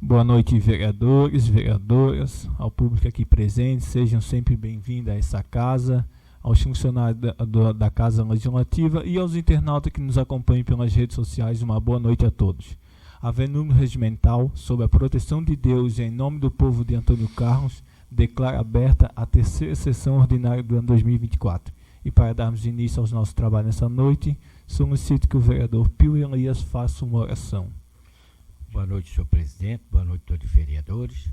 Boa noite, vereadores, vereadoras, ao público aqui presente, sejam sempre bem-vindos a essa casa, aos funcionários da Casa Legislativa e aos internautas que nos acompanham pelas redes sociais. Uma boa noite a todos. Havendo número regimental sobre a proteção de Deus e em nome do povo de Antônio Carlos, declaro aberta a terceira sessão ordinária do ano 2024. E para darmos início aos nossos trabalhos nessa noite, solicito que o vereador Pio Elias faça uma oração. Boa noite, senhor presidente, boa noite a todos os vereadores,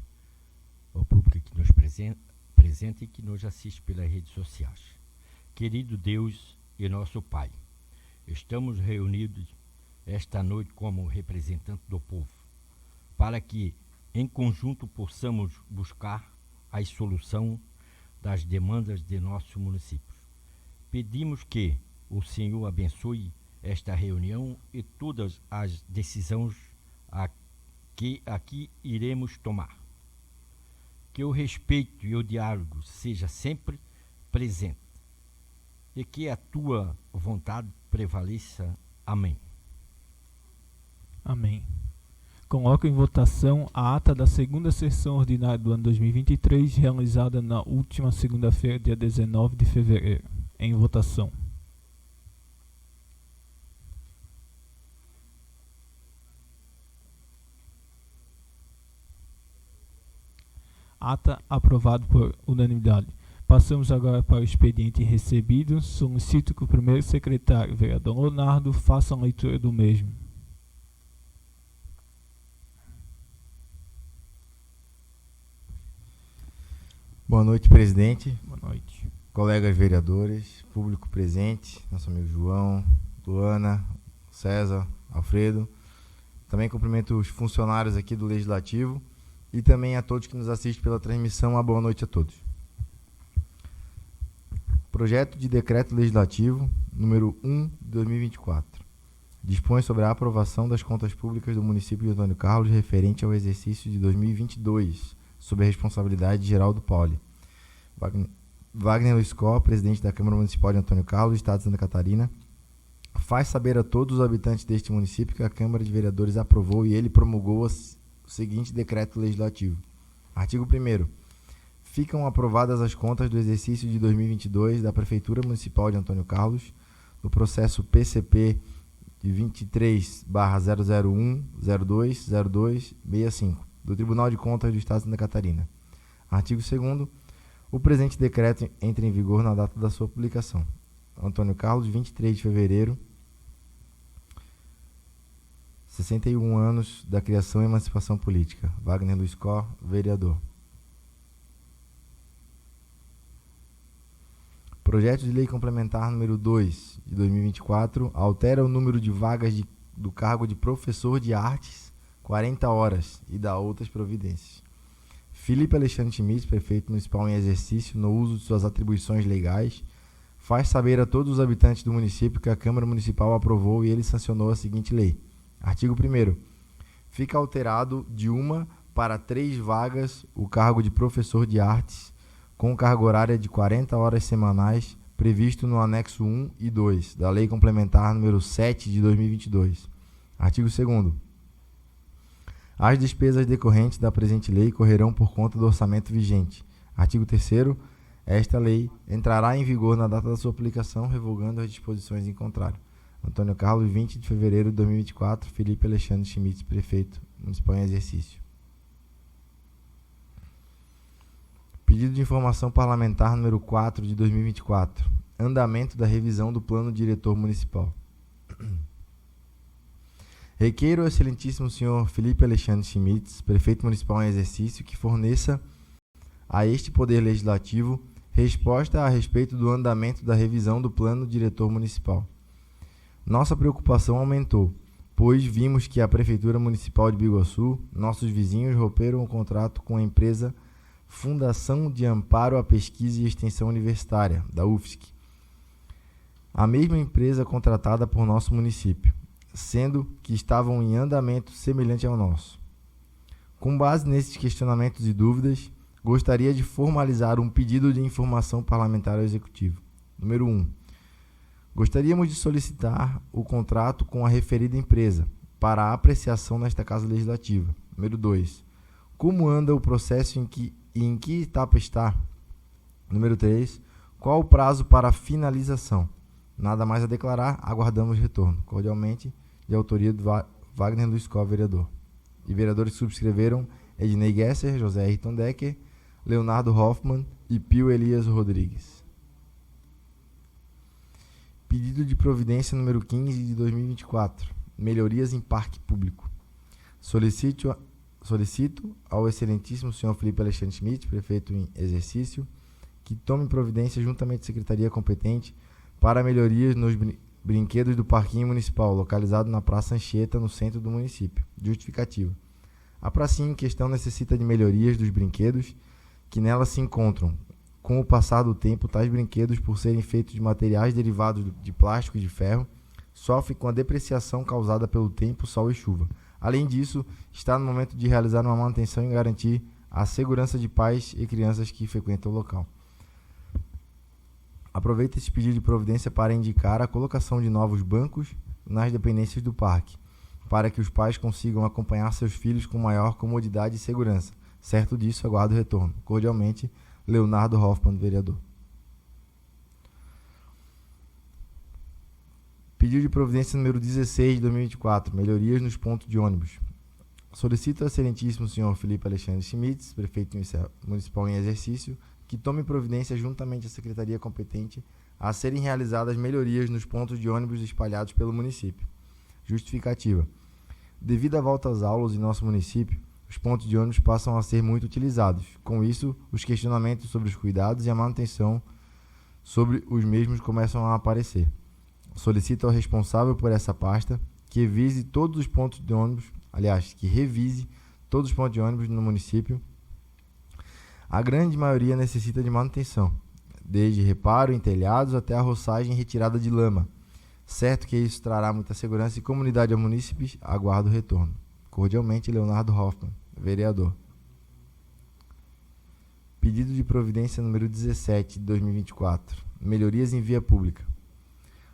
ao público que nos presente e que nos assiste pelas redes sociais. Querido Deus e nosso Pai, estamos reunidos esta noite como representantes do povo, para que, em conjunto, possamos buscar a solução das demandas de nossos municípios. Pedimos que o Senhor abençoe esta reunião e todas as decisões que aqui iremos tomar. Que o respeito e o diálogo seja sempre presente e que a tua vontade prevaleça. Amém. Amém. Coloco em votação a ata da segunda sessão ordinária do ano 2023, realizada na última segunda-feira, dia 19 de fevereiro. Em votação. Ata aprovado por unanimidade. Passamos agora para o expediente recebido. Solicito que o primeiro secretário, vereador Leonardo, faça a leitura do mesmo. Boa noite, presidente. Boa noite. Colegas vereadores, público presente, nosso amigo João, Luana, César, Alfredo. Também cumprimento os funcionários aqui do Legislativo e também a todos que nos assistem pela transmissão. Uma boa noite a todos. Projeto de Decreto Legislativo número 1 de 2024. Dispõe sobre a aprovação das contas públicas do município de Antônio Carlos referente ao exercício de 2022, sob a responsabilidade de Geraldo Pauli. Wagner Luiscó, presidente da Câmara Municipal de Antônio Carlos, Estado de Santa Catarina, faz saber a todos os habitantes deste município que a Câmara de Vereadores aprovou e ele promulgou o seguinte decreto legislativo. Artigo 1º. Ficam aprovadas as contas do exercício de 2022 da Prefeitura Municipal de Antônio Carlos, no processo PCP de 23/001020265, do Tribunal de Contas do Estado de Santa Catarina. Artigo 2º. O presente decreto entra em vigor na data da sua publicação. Antônio Carlos, 23 de fevereiro, 61 anos da criação e emancipação política. Wagner Luiscó, vereador. Projeto de Lei Complementar número 2 de 2024 altera o número de vagas do cargo de professor de artes, 40 horas, e dá outras providências. Felipe Alexandre Schmitz, prefeito municipal em exercício, no uso de suas atribuições legais, faz saber a todos os habitantes do município que a Câmara Municipal aprovou e ele sancionou a seguinte lei. Artigo 1º. Fica alterado de 1 para 3 vagas o cargo de professor de artes, com carga horária de 40 horas semanais, previsto no anexo 1 e 2 da Lei Complementar número 7 de 2022. Artigo 2º. As despesas decorrentes da presente lei correrão por conta do orçamento vigente. Artigo 3º. Esta lei entrará em vigor na data da sua aplicação, revogando as disposições em contrário. Antônio Carlos, 20 de fevereiro de 2024. Felipe Alexandre Schmitz, prefeito municipal em exercício. Pedido de informação parlamentar número 4 de 2024. Andamento da revisão do plano diretor municipal. Requeiro ao excelentíssimo senhor Felipe Alexandre Schmitz, prefeito municipal em exercício, que forneça a este Poder Legislativo resposta a respeito do andamento da revisão do plano diretor municipal. Nossa preocupação aumentou, pois vimos que a Prefeitura Municipal de Biguaçu, nossos vizinhos, romperam o contrato com a empresa Fundação de Amparo à Pesquisa e Extensão Universitária, da UFSC, a mesma empresa contratada por nosso município, sendo que estavam em andamento semelhante ao nosso. Com base nesses questionamentos e dúvidas, gostaria de formalizar um pedido de informação parlamentar ao Executivo. Número 1. Gostaríamos de solicitar o contrato com a referida empresa para apreciação nesta Casa Legislativa. Número 2. Como anda o processo em que etapa está? Número 3. Qual o prazo para a finalização? Nada mais a declarar, aguardamos retorno. Cordialmente, de autoria do Wagner Luiz Cor, vereador. E vereadores que subscreveram: Ednei Gesser, José Ayrton Decker, Leonardo Hoffmann e Pio Elias Rodrigues. Pedido de providência número 15 de 2024. Melhorias em parque público. Solicito ao excelentíssimo senhor Felipe Alexandre Schmidt, prefeito em exercício, que tome providência juntamente à secretaria competente para melhorias nos brinquedos do Parquinho Municipal, localizado na Praça Anchieta, no centro do município. Justificativa. A pracinha em questão necessita de melhorias dos brinquedos que nela se encontram. Com o passar do tempo, tais brinquedos, por serem feitos de materiais derivados de plástico e de ferro, sofrem com a depreciação causada pelo tempo, sol e chuva. Além disso, está no momento de realizar uma manutenção e garantir a segurança de pais e crianças que frequentam o local. Aproveita esse pedido de providência para indicar a colocação de novos bancos nas dependências do parque, para que os pais consigam acompanhar seus filhos com maior comodidade e segurança. Certo disso, aguardo o retorno. Cordialmente, Leonardo Hoffmann, vereador. Pedido de providência número 16 de 2024, melhorias nos pontos de ônibus. Solicito ao excelentíssimo senhor Felipe Alexandre Schmitz, prefeito municipal em exercício, que tome providência juntamente à secretaria competente a serem realizadas melhorias nos pontos de ônibus espalhados pelo município. Justificativa. Devido à volta às aulas em nosso município, os pontos de ônibus passam a ser muito utilizados. Com isso, os questionamentos sobre os cuidados e a manutenção sobre os mesmos começam a aparecer. Solicito ao responsável por essa pasta que revise todos os pontos de ônibus no município. A grande maioria necessita de manutenção, desde reparo em telhados até a roçagem e retirada de lama. Certo que isso trará muita segurança e comunidade a munícipes, aguardo o retorno. Cordialmente, Leonardo Hoffmann, vereador. Pedido de providência número 17 de 2024. Melhorias em via pública.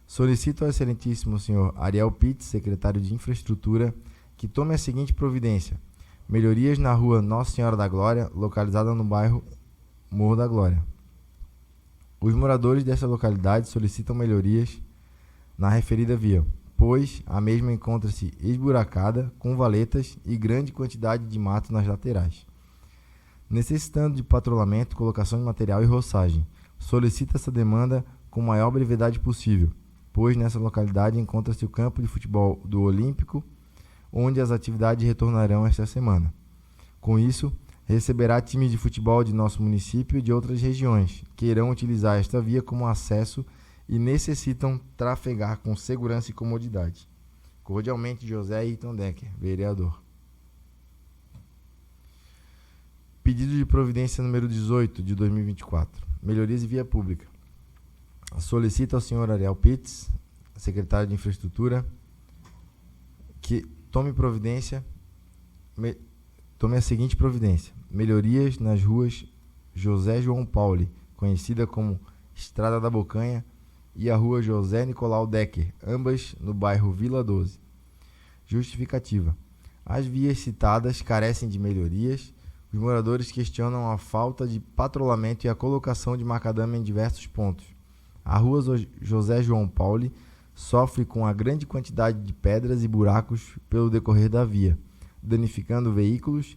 Solicito ao excelentíssimo senhor Ariel Pitts, secretário de Infraestrutura, que tome a seguinte providência: melhorias na rua Nossa Senhora da Glória, localizada no bairro Morro da Glória. Os moradores dessa localidade solicitam melhorias na referida via, pois a mesma encontra-se esburacada, com valetas e grande quantidade de mato nas laterais, necessitando de patrulhamento, colocação de material e roçagem. Solicita essa demanda com maior brevidade possível, pois nessa localidade encontra-se o campo de futebol do Olímpico, onde as atividades retornarão esta semana. Com isso, receberá times de futebol de nosso município e de outras regiões, que irão utilizar esta via como acesso e necessitam trafegar com segurança e comodidade. Cordialmente, José Ayrton Decker, vereador. Pedido de providência número 18 de 2024. Melhorias em via pública. Solicito ao senhor Ariel Pitts, secretário de Infraestrutura, que tome a seguinte providência: melhorias nas ruas José João Pauli, conhecida como Estrada da Bocanha, e a rua José Nicolau Decker, ambas no bairro Vila 12. Justificativa. As vias citadas carecem de melhorias. Os moradores questionam a falta de patrulhamento e a colocação de macadame em diversos pontos. A rua José João Pauli sofre com a grande quantidade de pedras e buracos pelo decorrer da via, danificando veículos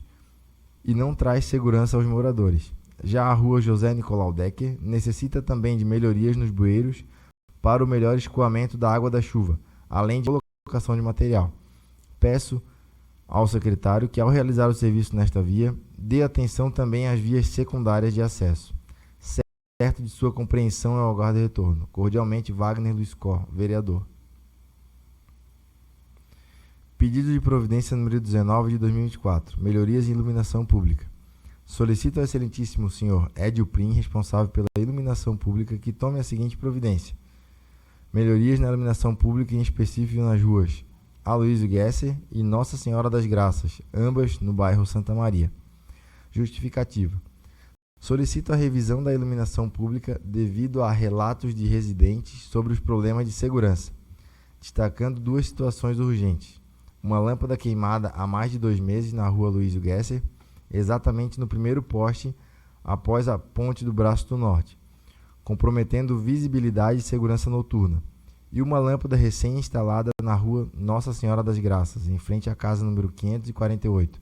e não traz segurança aos moradores. Já a rua José Nicolau Decker necessita também de melhorias nos bueiros para o melhor escoamento da água da chuva, além de colocação de material. Peço ao secretário que, ao realizar o serviço nesta via, dê atenção também às vias secundárias de acesso. Certo de sua compreensão, eu aguardo retorno. Cordialmente, Wagner Luiz Cor, vereador. Pedido de providência número 19 de 2024. Melhorias em iluminação pública. Solicito ao excelentíssimo senhor Edio Prim, responsável pela iluminação pública, que tome a seguinte providência: melhorias na iluminação pública, em específico nas ruas Aloysio Gesser e Nossa Senhora das Graças, ambas no bairro Santa Maria. Justificativa. Solicito a revisão da iluminação pública devido a relatos de residentes sobre os problemas de segurança, destacando duas situações urgentes: uma lâmpada queimada há mais de 2 meses na rua Aloysio Gesser exatamente no primeiro poste após a ponte do Braço do Norte, comprometendo visibilidade e segurança noturna, e uma lâmpada recém-instalada na rua Nossa Senhora das Graças, em frente à casa número 548,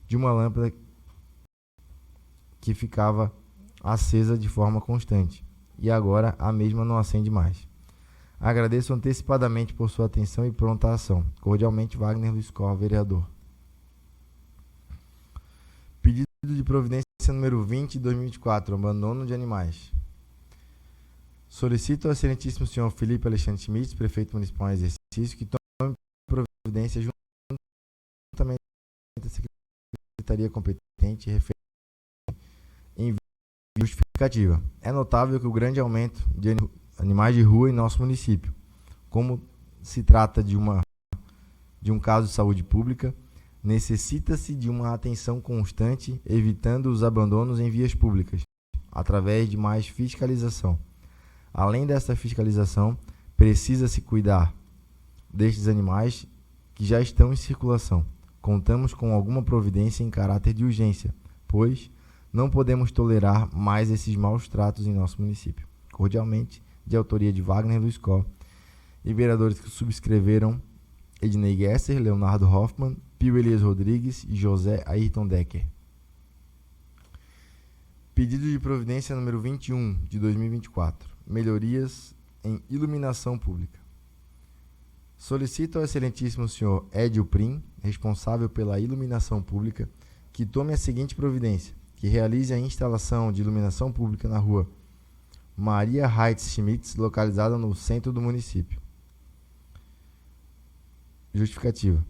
de uma lâmpada que ficava acesa de forma constante, e agora a mesma não acende mais. Agradeço antecipadamente por sua atenção e pronta ação. Cordialmente, Wagner Luiz Cor, vereador. Pedido de providência número 20 de 2024, abandono de animais. Solicito ao excelentíssimo senhor Felipe Alexandre Schmitz, prefeito municipal em exercício, que tome providência juntamente com a secretaria competente em justificativa. É notável que o grande aumento de animais de rua em nosso município, como se trata de um caso de saúde pública, necessita-se de uma atenção constante, evitando os abandonos em vias públicas, através de mais fiscalização. Além dessa fiscalização, precisa-se cuidar destes animais que já estão em circulação. Contamos com alguma providência em caráter de urgência, pois não podemos tolerar mais esses maus tratos em nosso município. Cordialmente, de autoria de Wagner Luiz Cor, e vereadores que subscreveram: Ednei Gesser, Leonardo Hoffmann, Pio Elias Rodrigues e José Ayrton Decker. Pedido de providência número 21 de 2024. Melhorias em iluminação pública. Solicito ao excelentíssimo senhor Edio Prim, responsável pela iluminação pública, que tome a seguinte providência: que realize a instalação de iluminação pública na rua Maria Heitz Schmitz, localizada no centro do município. Justificativa.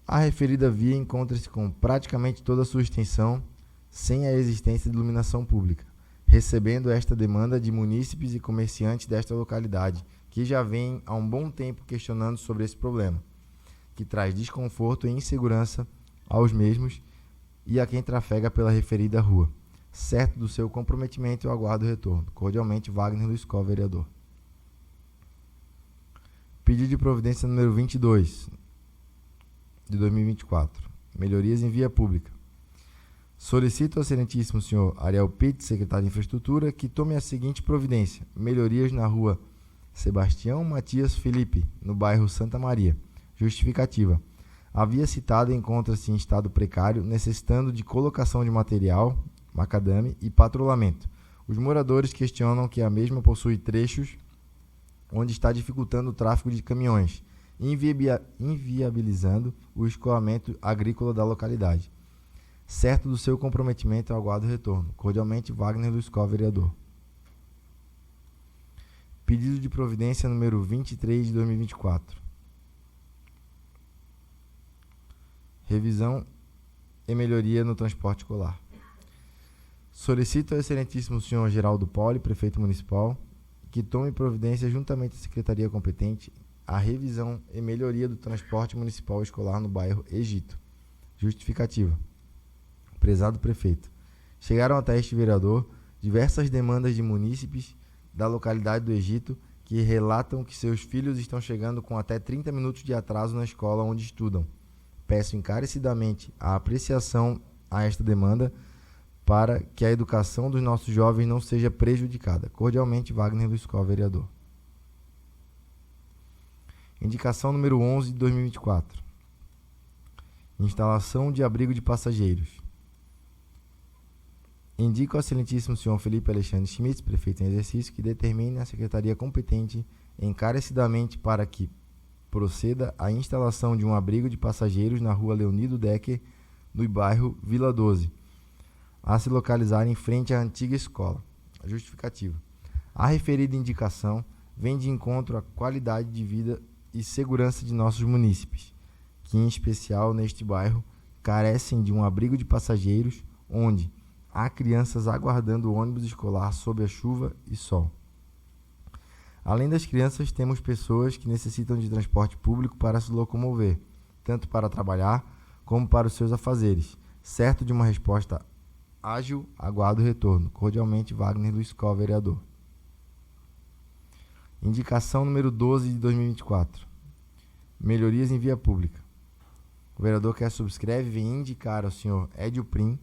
A referida via encontra-se com praticamente toda a sua extensão sem a existência de iluminação pública, recebendo esta demanda de munícipes e comerciantes desta localidade, que já vêm há um bom tempo questionando sobre esse problema, que traz desconforto e insegurança aos mesmos e a quem trafega pela referida rua. Certo do seu comprometimento, eu aguardo o retorno. Cordialmente, Wagner Luiz Cor, vereador. Pedido de providência número 22 de 2024. Melhorias em via pública. Solicito ao excelentíssimo senhor Ariel Pitt, secretário de Infraestrutura, que tome a seguinte providência: melhorias na rua Sebastião Matias Felipe, no bairro Santa Maria. Justificativa. A via citada encontra-se em estado precário, necessitando de colocação de material, macadame e patrulhamento. Os moradores questionam que a mesma possui trechos onde está dificultando o tráfego de caminhões, inviabilizando o escoamento agrícola da localidade. Certo do seu comprometimento, eu aguardo o retorno. Cordialmente, Wagner Luiz Cor, vereador. Pedido de providência número 23 de 2024. Revisão e melhoria no transporte escolar. Solicito ao excelentíssimo senhor Geraldo Poli, prefeito municipal, que tome providência juntamente à secretaria competente a revisão e melhoria do transporte municipal escolar no bairro Egito. Justificativa. Prezado prefeito, chegaram até este vereador diversas demandas de munícipes da localidade do Egito que relatam que seus filhos estão chegando com até 30 minutos de atraso na escola onde estudam. Peço encarecidamente a apreciação a esta demanda para que a educação dos nossos jovens não seja prejudicada. Cordialmente, Wagner Luiz Cor, vereador. Indicação número 11 de 2024. Instalação de abrigo de passageiros. Indico ao excelentíssimo senhor Felipe Alexandre Schmitz, prefeito em exercício, que determine a secretaria competente encarecidamente para que proceda a instalação de um abrigo de passageiros na rua Leonido Decker, no bairro Vila 12, a se localizar em frente à antiga escola. Justificativa. A referida indicação vem de encontro à qualidade de vida e segurança de nossos munícipes, que em especial neste bairro carecem de um abrigo de passageiros onde há crianças aguardando o ônibus escolar sob a chuva e sol. Além das crianças, temos pessoas que necessitam de transporte público para se locomover, tanto para trabalhar como para os seus afazeres. Certo de uma resposta ágil, aguardo o retorno. Cordialmente, Wagner Luiz Cor, vereador. Indicação número 12 de 2024. Melhorias em via pública. O vereador que a subscreve vem indicar ao senhor Edio Prim,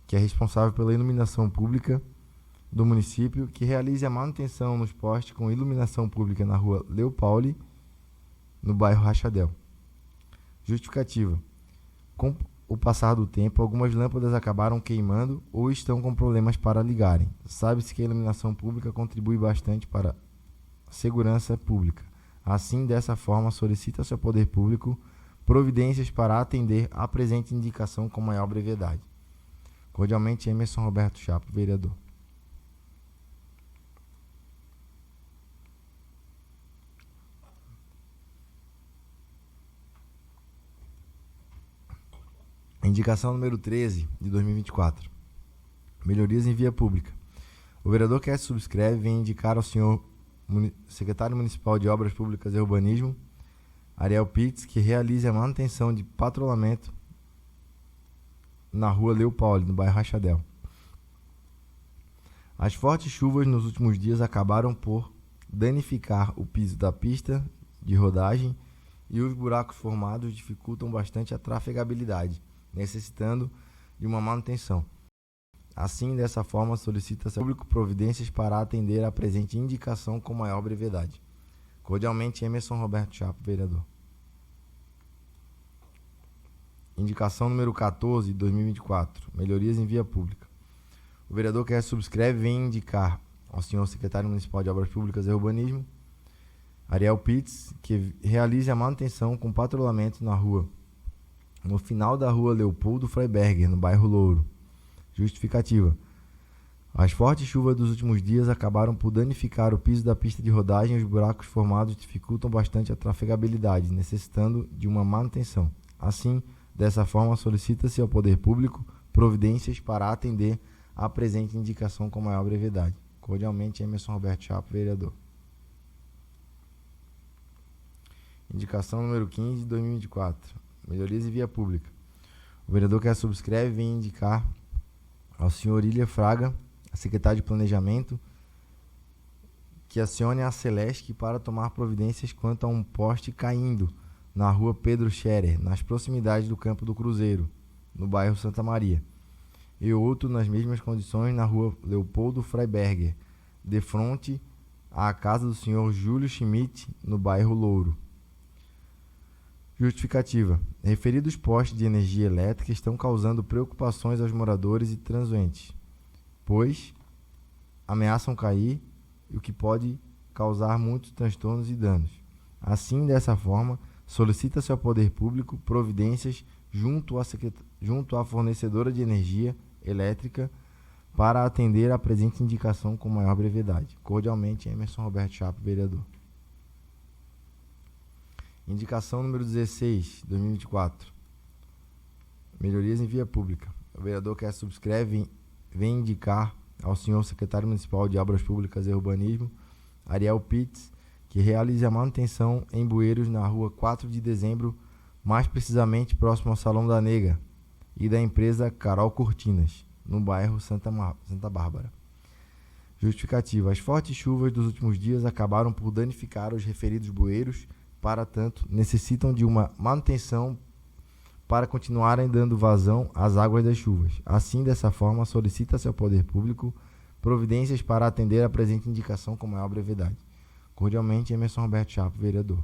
que é responsável pela iluminação pública do município, que realize a manutenção nos postes com iluminação pública na rua Leopauli, no bairro Rachadel. Justificativa. Com o passar do tempo, algumas lâmpadas acabaram queimando ou estão com problemas para ligarem. Sabe-se que a iluminação pública contribui bastante para a segurança pública. Assim, dessa forma, solicita-se ao poder público providências para atender a presente indicação com maior brevidade. Cordialmente, Emerson Roberto Chapo, vereador. Indicação número 13, de 2024. Melhorias em via pública. O vereador que subscreve vem indicar ao senhor secretário municipal de Obras Públicas e Urbanismo, Ariel Pitts, que realize a manutenção de patrulhamento na rua Leopold, no bairro Rachadel. As fortes chuvas nos últimos dias acabaram por danificar o piso da pista de rodagem e os buracos formados dificultam bastante a trafegabilidade, necessitando de uma manutenção. Assim, dessa forma, solicita-se ao público providências para atender a presente indicação com maior brevidade. Cordialmente, Emerson Roberto Chapo, vereador. Indicação número 14, de 2024. Melhorias em via pública. O vereador que subscreve vem indicar ao senhor secretário municipal de Obras Públicas e Urbanismo, Ariel Pitts, que realize a manutenção com patrulhamento na rua, no final da rua Leopoldo Freiberger, no bairro Louro. Justificativa. As fortes chuvas dos últimos dias acabaram por danificar o piso da pista de rodagem e os buracos formados dificultam bastante a trafegabilidade, necessitando de uma manutenção. Assim, dessa forma, solicita-se ao poder público providências para atender a presente indicação com maior brevidade. Cordialmente, Emerson Roberto Chapo, vereador. Indicação número 15 de 2024. Melhorias em via pública. O vereador que a subscreve vem indicar ao senhor Ilha Fraga, a secretária de Planejamento, que acione a Celeste para tomar providências quanto a um poste caindo na rua Pedro Scherer, nas proximidades do Campo do Cruzeiro, no bairro Santa Maria, e outro nas mesmas condições na rua Leopoldo Freiberger, de frente à casa do senhor Júlio Schmidt, no bairro Louro. Justificativa. Referidos postes de energia elétrica estão causando preocupações aos moradores e transeuntes, pois ameaçam cair, o que pode causar muitos transtornos e danos. Assim, dessa forma, solicita-se ao poder público providências junto à fornecedora de energia elétrica para atender a presente indicação com maior brevidade. Cordialmente, Emerson Roberto Chapo, vereador. Indicação número 16, 2024. Melhorias em via pública. O vereador que a subscreve vem indicar ao senhor secretário municipal de Obras Públicas e Urbanismo, Ariel Pitts, que realize a manutenção em bueiros na rua 4 de dezembro, mais precisamente próximo ao Salão da Nega, e da empresa Carol Cortinas, no bairro Santa Bárbara. Justificativa. As fortes chuvas dos últimos dias acabaram por danificar os referidos bueiros, para tanto, necessitam de uma manutenção para continuarem dando vazão às águas das chuvas. Assim, dessa forma, solicita-se ao poder público providências para atender a presente indicação com maior brevidade. Cordialmente, Emerson Roberto Chapo, vereador.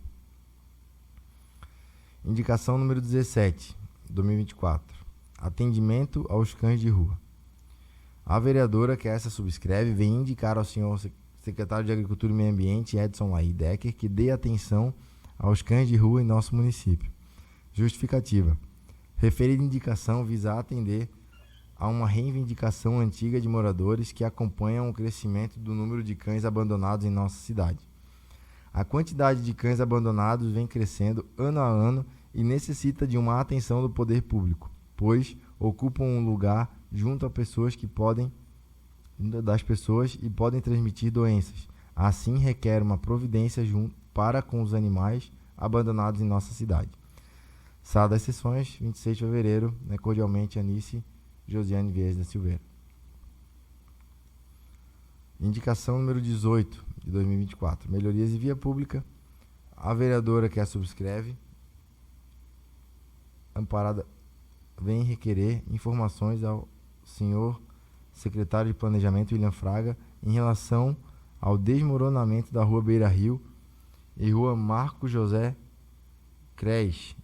Indicação número 17, 2024. Atendimento aos cães de rua. A vereadora que essa subscreve vem indicar ao senhor secretário de Agricultura e Meio Ambiente, Edson Laí Decker, que dê atenção aos cães de rua em nosso município. Justificativa. Referida indicação visa atender a uma reivindicação antiga de moradores que acompanham o crescimento do número de cães abandonados em nossa cidade. A quantidade de cães abandonados vem crescendo ano a ano e necessita de uma atenção do poder público, pois ocupam um lugar junto a pessoas e podem transmitir doenças. Assim, requer uma providência para com os animais abandonados em nossa cidade. Sala das sessões, 26 de fevereiro, cordialmente, Anice Josiane Vieira da Silveira. Indicação número 18, de 2024. Melhorias em via pública. A vereadora que a subscreve amparada vem requerer informações ao senhor secretário de Planejamento, William Fraga, em relação ao desmoronamento da Rua Beira Rio e Rua Marco José Cres,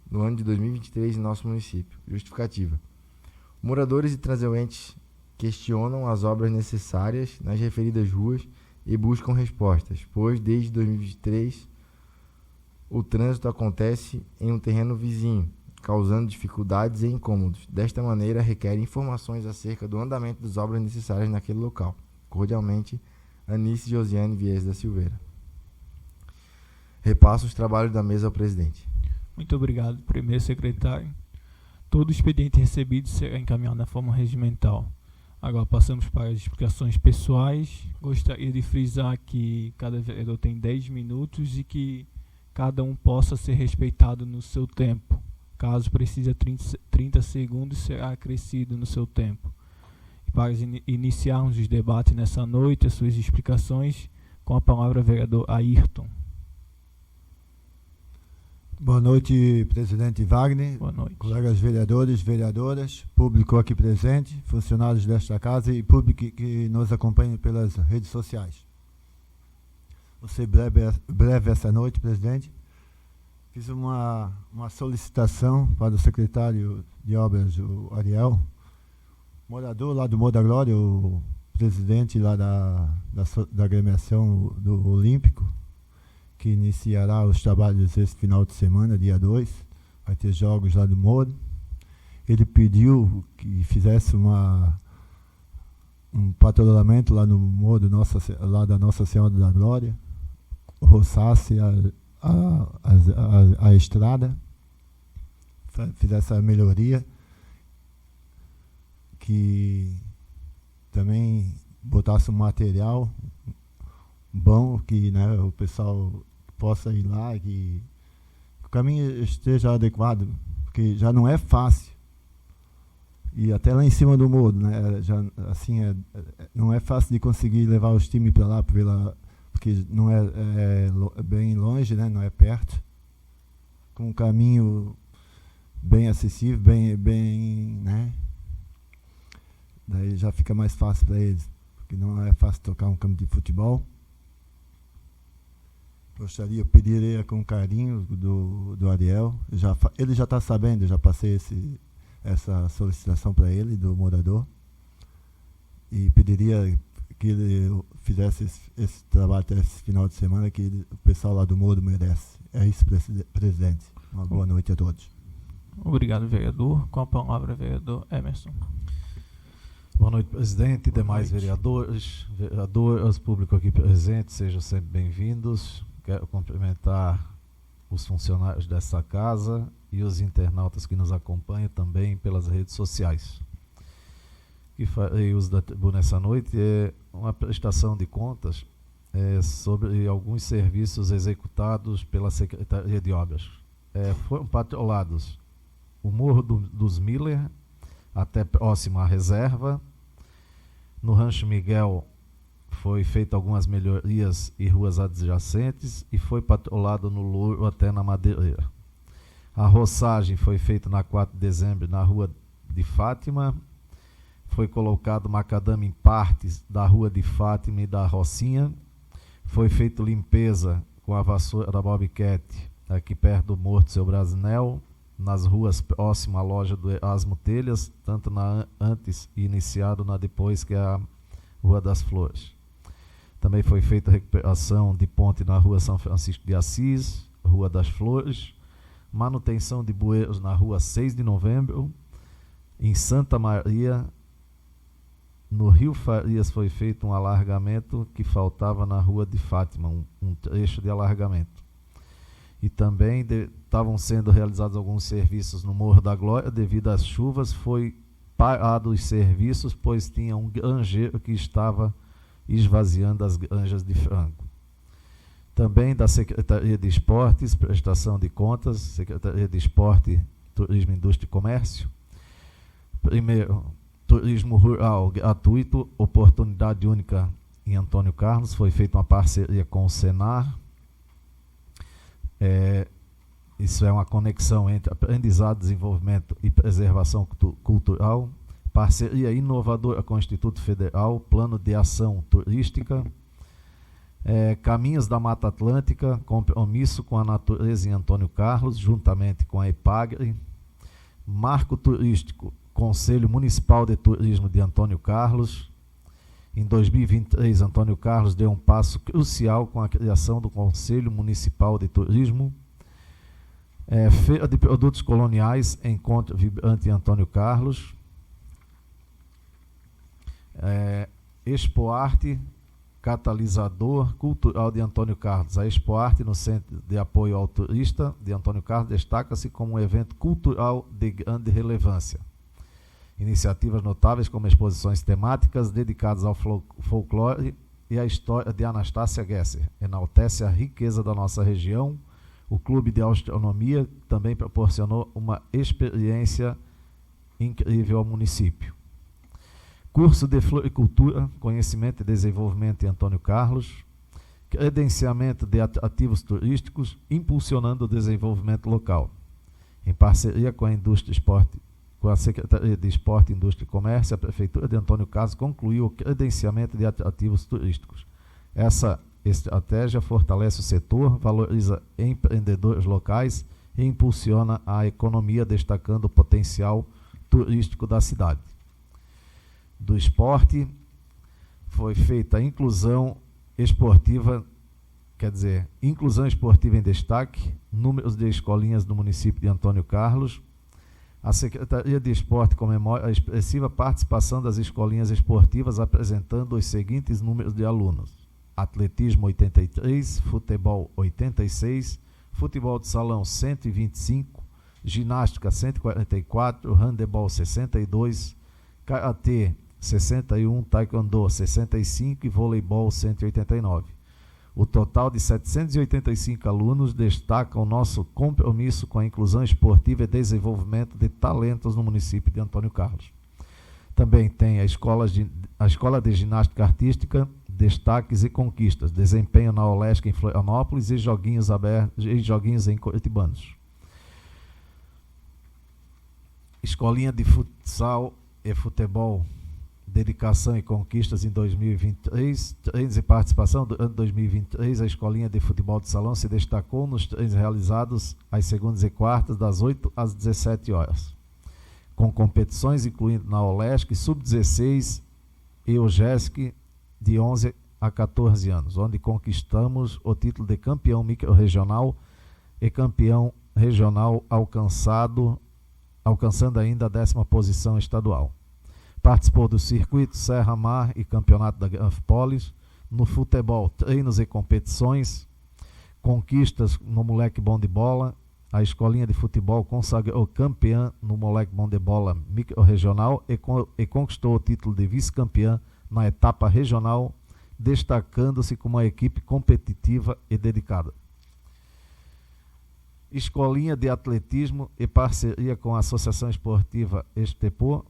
no ano de 2023 em nosso município. Justificativa. Moradores e transeuntes questionam as obras necessárias nas referidas ruas e buscam respostas, pois desde 2023 o trânsito acontece em um terreno vizinho, causando dificuldades e incômodos. Desta maneira, requer informações acerca do andamento das obras necessárias naquele local. Cordialmente, Anice Josiane Vies da Silveira. Repasso os trabalhos da mesa ao presidente. Muito obrigado, primeiro secretário. Todo expediente recebido será encaminhado na forma regimental. Agora passamos para as explicações pessoais. Gostaria de frisar que cada vereador tem 10 minutos e que cada um possa ser respeitado no seu tempo. Caso precise 30 segundos, será acrescido no seu tempo. E para iniciarmos os debates nessa noite, as suas explicações, com a palavra vereador Ayrton. Boa noite, presidente Wagner. Boa noite. Colegas vereadores, vereadoras, público aqui presente, funcionários desta casa e público que nos acompanha pelas redes sociais. Vou ser breve essa noite, presidente. Fiz uma solicitação para o secretário de obras, o Ariel, morador lá do Morro da Glória, o presidente lá da agremiação do Olímpico, que iniciará os trabalhos esse final de semana, dia 2, vai ter jogos lá do Morro. Ele pediu que fizesse um patrulhamento lá no Morro lá da Nossa Senhora da Glória, roçasse a estrada, fizesse a melhoria, que também botasse um material bom, que, né, o pessoal possa ir lá, que o caminho esteja adequado, porque já não é fácil. E até lá em cima do morro, né, já, assim, não é fácil de conseguir levar os times para lá, porque não é bem longe, né, não é perto. Com um caminho bem acessível, bem, né, daí já fica mais fácil para eles, porque não é fácil tocar um campo de futebol. Eu pediria com carinho do Ariel, ele já está sabendo, eu já passei essa solicitação para ele, do morador, e pediria que ele fizesse esse trabalho até esse final de semana, que o pessoal lá do Morro merece. É isso, presidente. Uma boa noite a todos. Obrigado, vereador. Com a palavra, vereador Emerson. Boa noite, presidente e demais vereadores, público aqui presente, sejam sempre bem-vindos. Quero cumprimentar os funcionários dessa casa e os internautas que nos acompanham também pelas redes sociais. O que farei uso da tribuna essa noite é uma prestação de contas sobre alguns serviços executados pela Secretaria de Obras. Foram patrolados o Morro dos Miller, até próximo à reserva. No Rancho Miguel foi feito algumas melhorias e ruas adjacentes e foi patrolado no Louro até na Madeireira. A roçagem foi feita na 4 de dezembro na Rua de Fátima. Foi colocado macadame em partes da Rua de Fátima e da Rocinha. Foi feita limpeza com a vassoura da Bobcat aqui perto do Morro Seu Brasinel, nas ruas próximas à loja do Erasmo Telhas, tanto na antes e iniciado na depois, que é a Rua das Flores. Também foi feita a recuperação de ponte na Rua São Francisco de Assis, Rua das Flores, manutenção de bueiros na Rua 6 de Novembro, em Santa Maria. No Rio Farias foi feito um alargamento que faltava na Rua de Fátima, um trecho de alargamento. E também estavam sendo realizados alguns serviços no Morro da Glória. Devido às chuvas, foi parado os serviços, pois tinha um granjeiro que estava esvaziando as granjas de frango. Também da Secretaria de Esportes, prestação de contas, Secretaria de Esporte, Turismo, Indústria e Comércio. Primeiro, turismo rural gratuito, oportunidade única em Antônio Carlos, foi feita uma parceria com o Senar. Isso é uma conexão entre aprendizado, desenvolvimento e preservação cultural. Parceria inovadora com o Instituto Federal, Plano de Ação Turística, Caminhos da Mata Atlântica, compromisso com a natureza em Antônio Carlos, juntamente com a EPAGRE, Marco Turístico, Conselho Municipal de Turismo de Antônio Carlos. Em 2023, Antônio Carlos deu um passo crucial com a criação do Conselho Municipal de Turismo. Feira de Produtos Coloniais, Encontro Vibrante em Antônio Carlos. Expo Arte, Catalisador Cultural de Antônio Carlos. A Expo Arte, no Centro de Apoio ao Turista de Antônio Carlos, destaca-se como um evento cultural de grande relevância. Iniciativas notáveis como exposições temáticas dedicadas ao folclore e à história de Anastácia Gesser. Enaltece a riqueza da nossa região. O Clube de Astronomia também proporcionou uma experiência incrível ao município. Curso de Floricultura, Conhecimento e Desenvolvimento em Antônio Carlos. Credenciamento de ativos turísticos, impulsionando o desenvolvimento local. Em parceria com a Indústria Esporte, com a Secretaria de Esporte, Indústria e Comércio, a Prefeitura de Antônio Carlos concluiu o credenciamento de ativos turísticos. Essa estratégia fortalece o setor, valoriza empreendedores locais e impulsiona a economia, destacando o potencial turístico da cidade. Do esporte, foi feita a inclusão esportiva, inclusão esportiva em destaque, números de escolinhas no município de Antônio Carlos. A Secretaria de Esporte comemora a expressiva participação das escolinhas esportivas, apresentando os seguintes números de alunos: atletismo 83, futebol 86, futebol de salão 125, ginástica 144, handebol 62, karatê 61, taekwondo 65 e voleibol 189. O total de 785 alunos destaca o nosso compromisso com a inclusão esportiva e desenvolvimento de talentos no município de Antônio Carlos. Também tem a Escola de Ginástica Artística, Destaques e Conquistas, desempenho na Olesc em Florianópolis e joguinhos abertos e joguinhos em Curitibanos. Escolinha de Futsal e Futebol, Dedicação e Conquistas em 2023, treinos e participação durante 2023, a Escolinha de Futebol de Salão se destacou nos treinos realizados às segundas e quartas, das 8 às 17 horas, com competições incluindo na Olesc, Sub-16 e o GESC de 11 a 14 anos, onde conquistamos o título de campeão micro-regional e campeão regional, alcançando ainda a 10ª posição estadual. Participou do circuito Serra Mar e campeonato da Granfopolis. No futebol, treinos e competições, conquistas no moleque bom de bola. A escolinha de futebol consagrou campeã no moleque bom de bola micro-regional e conquistou o título de vice-campeã na etapa regional, destacando-se como uma equipe competitiva e dedicada. Escolinha de atletismo e parceria com a Associação Esportiva Estepô.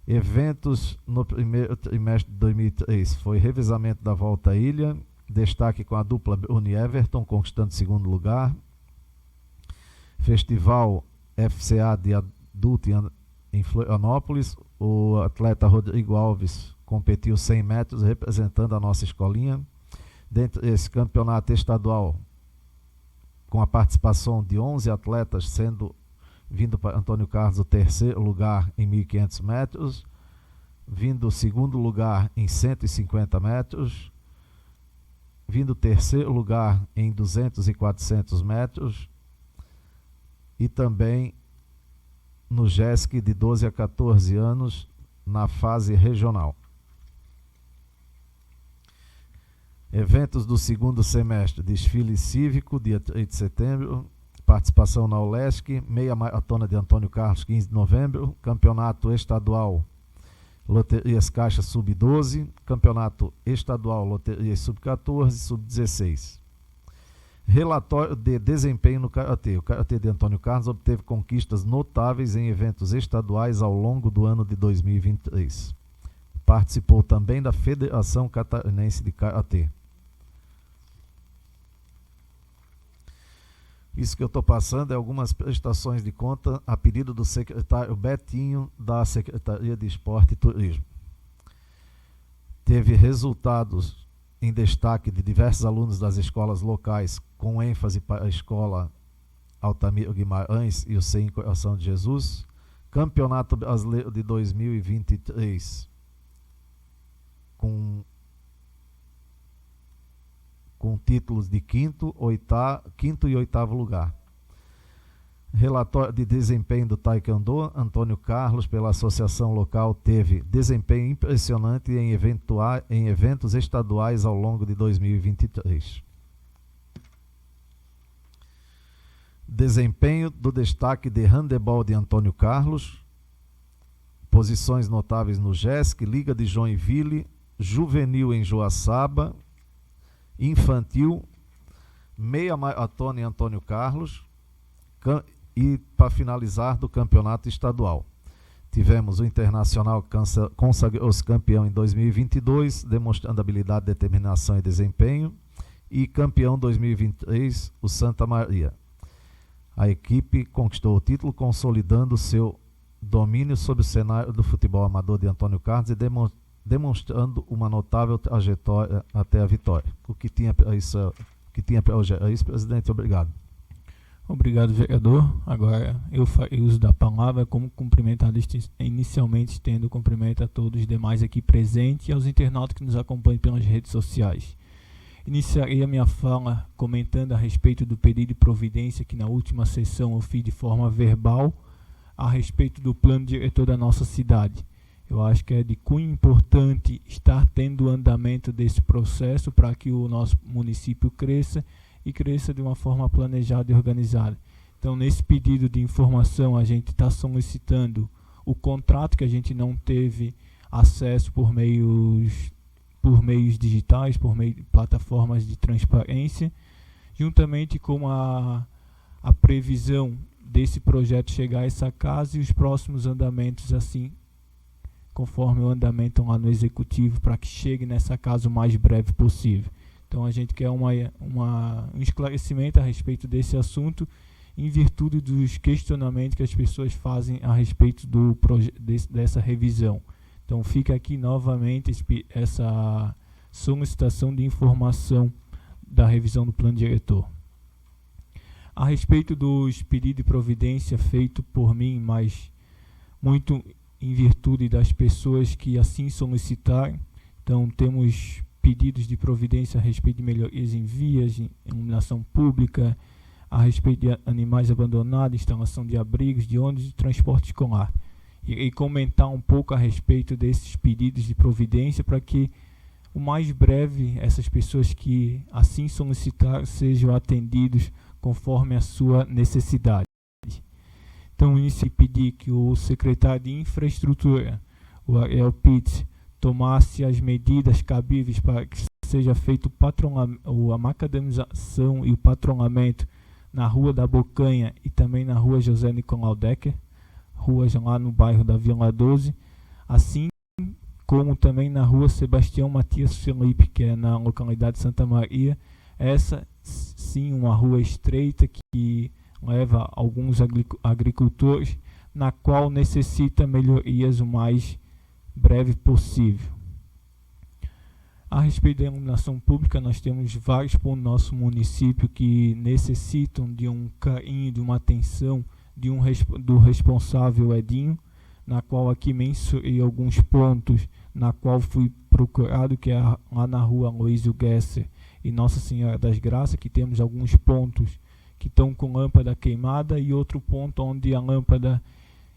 Eventos no primeiro trimestre de 2003 foi revezamento da Volta à Ilha, destaque com a dupla Bruno e Everton, conquistando 2º lugar. Festival FCA de adulto em Florianópolis, o atleta Rodrigo Alves competiu 100 metros representando a nossa escolinha. Dentro desse campeonato estadual, com a participação de 11 atletas, sendo vindo para Antônio Carlos o 3º lugar em 1.500 metros, vindo o 2º lugar em 150 metros, vindo o 3º lugar em 200 e 400 metros e também no GESC de 12 a 14 anos na fase regional. Eventos do 2º semestre: desfile cívico, dia 3 de setembro, participação na Olesc, meia maratona de Antônio Carlos, 15 de novembro, campeonato estadual Loterias Caixa Sub-12, campeonato estadual Loterias Sub-14, Sub-16. Relatório de desempenho no Karatê. O Karatê de Antônio Carlos obteve conquistas notáveis em eventos estaduais ao longo do ano de 2023. Participou também da Federação Catarinense de Karatê. Isso que eu estou passando é algumas prestações de conta a pedido do secretário Betinho, da Secretaria de Esporte e Turismo. Teve resultados em destaque de diversos alunos das escolas locais, com ênfase para a escola Altamiro Guimarães e o CEI Coração de Jesus. Campeonato Brasileiro de 2023, com títulos de quinto e oitavo lugar. Relatório de desempenho do Taekwondo. Antônio Carlos, pela associação local, teve desempenho impressionante em eventos estaduais ao longo de 2023. Desempenho do destaque de handebol de Antônio Carlos. Posições notáveis no JESC, Liga de Joinville, Juvenil em Joaçaba, Infantil, Meia Maratona em Antônio Carlos e, para finalizar, do Campeonato Estadual. Tivemos o Internacional consagrou-se campeão em 2022, demonstrando habilidade, determinação e desempenho, e campeão 2023, o Santa Maria. A equipe conquistou o título, consolidando seu domínio sobre o cenário do futebol amador de Antônio Carlos e demonstrando uma notável trajetória até a vitória. O que tinha para hoje é isso, presidente. Obrigado. Obrigado, vereador. Agora eu farei uso da palavra como cumprimentar inicialmente, estendo cumprimento a todos os demais aqui presentes e aos internautas que nos acompanham pelas redes sociais. Iniciarei a minha fala comentando a respeito do pedido de providência que na última sessão eu fiz de forma verbal a respeito do plano diretor da nossa cidade. Eu acho que é de cunho importante estar tendo o andamento desse processo para que o nosso município cresça e cresça de uma forma planejada e organizada. Então, nesse pedido de informação, a gente está solicitando o contrato que a gente não teve acesso por meios digitais, por meio de plataformas de transparência, juntamente com a previsão desse projeto chegar a essa casa e os próximos andamentos, assim, conforme o andamento lá no executivo, para que chegue nessa casa o mais breve possível. Então a gente quer um esclarecimento a respeito desse assunto, em virtude dos questionamentos que as pessoas fazem a respeito dessa revisão. Então fica aqui novamente essa solicitação de informação da revisão do plano diretor. A respeito dos pedidos de providência feito por mim, mas muito em virtude das pessoas que assim solicitarem. Então temos pedidos de providência a respeito de melhorias em vias, de iluminação pública, a respeito de animais abandonados, instalação de abrigos, de ônibus e transporte escolar. E comentar um pouco a respeito desses pedidos de providência para que o mais breve essas pessoas que assim solicitar sejam atendidos conforme a sua necessidade. Então, inicio pedir que o secretário de Infraestrutura, o Ariel Pitts, tomasse as medidas cabíveis para que seja feito a macadamização e o patrulhamento na Rua da Bocanha e também na Rua José Nicolau Decker, ruas lá no bairro da Vila 12, assim como também na Rua Sebastião Matias Felipe, que é na localidade de Santa Maria. Essa sim, uma rua estreita que leva alguns agricultores, na qual necessita melhorias o mais breve possível. A respeito da iluminação pública, nós temos vários pontos no nosso município que necessitam de um carinho, de uma atenção do responsável Edinho, na qual aqui mencionei alguns pontos na qual fui procurado, que é lá na Rua Aloysio Gesser e Nossa Senhora das Graças, que temos alguns pontos que estão com lâmpada queimada e outro ponto onde a lâmpada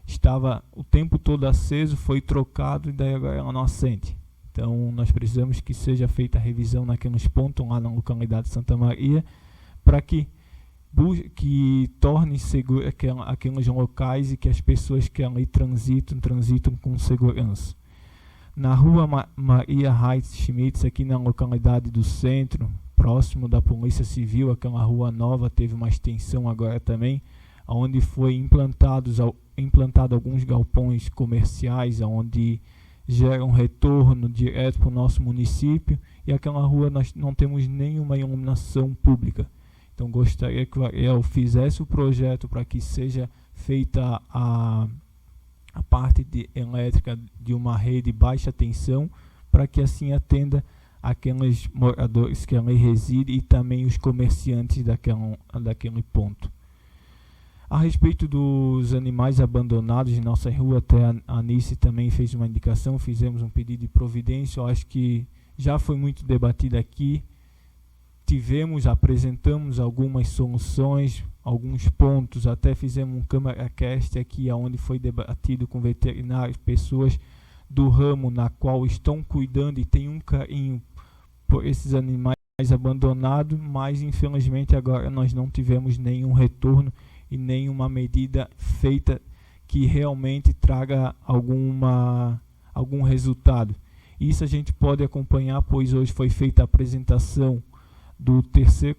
estava o tempo todo aceso, foi trocado e daí agora ela não acende. Então nós precisamos que seja feita a revisão naqueles pontos lá na localidade de Santa Maria, para que torne seguro aqueles locais e que as pessoas que ali transitam com segurança. Na Rua Maria Reitz Schmitz, aqui na localidade do centro, próximo da Polícia Civil, aquela rua nova teve uma extensão agora também, onde foi implantado alguns galpões comerciais, onde gera um retorno direto para o nosso município, e aquela rua nós não temos nenhuma iluminação pública. Então gostaria que o Ariel fizesse o projeto para que seja feita a parte elétrica de uma rede de baixa tensão, para que assim atenda aqueles moradores que ali residem e também os comerciantes daquele ponto. A respeito dos animais abandonados em nossa rua, até a Anice também fez uma indicação, fizemos um pedido de providência. Eu acho que já foi muito debatido aqui. Apresentamos algumas soluções, alguns pontos, até fizemos um CâmaraCast aqui, onde foi debatido com veterinários, pessoas do ramo na qual estão cuidando e têm um carinho por esses animais abandonados, mas infelizmente agora nós não tivemos nenhum retorno e nenhuma medida feita que realmente traga algum resultado. Isso a gente pode acompanhar, pois hoje foi feita a apresentação do terceiro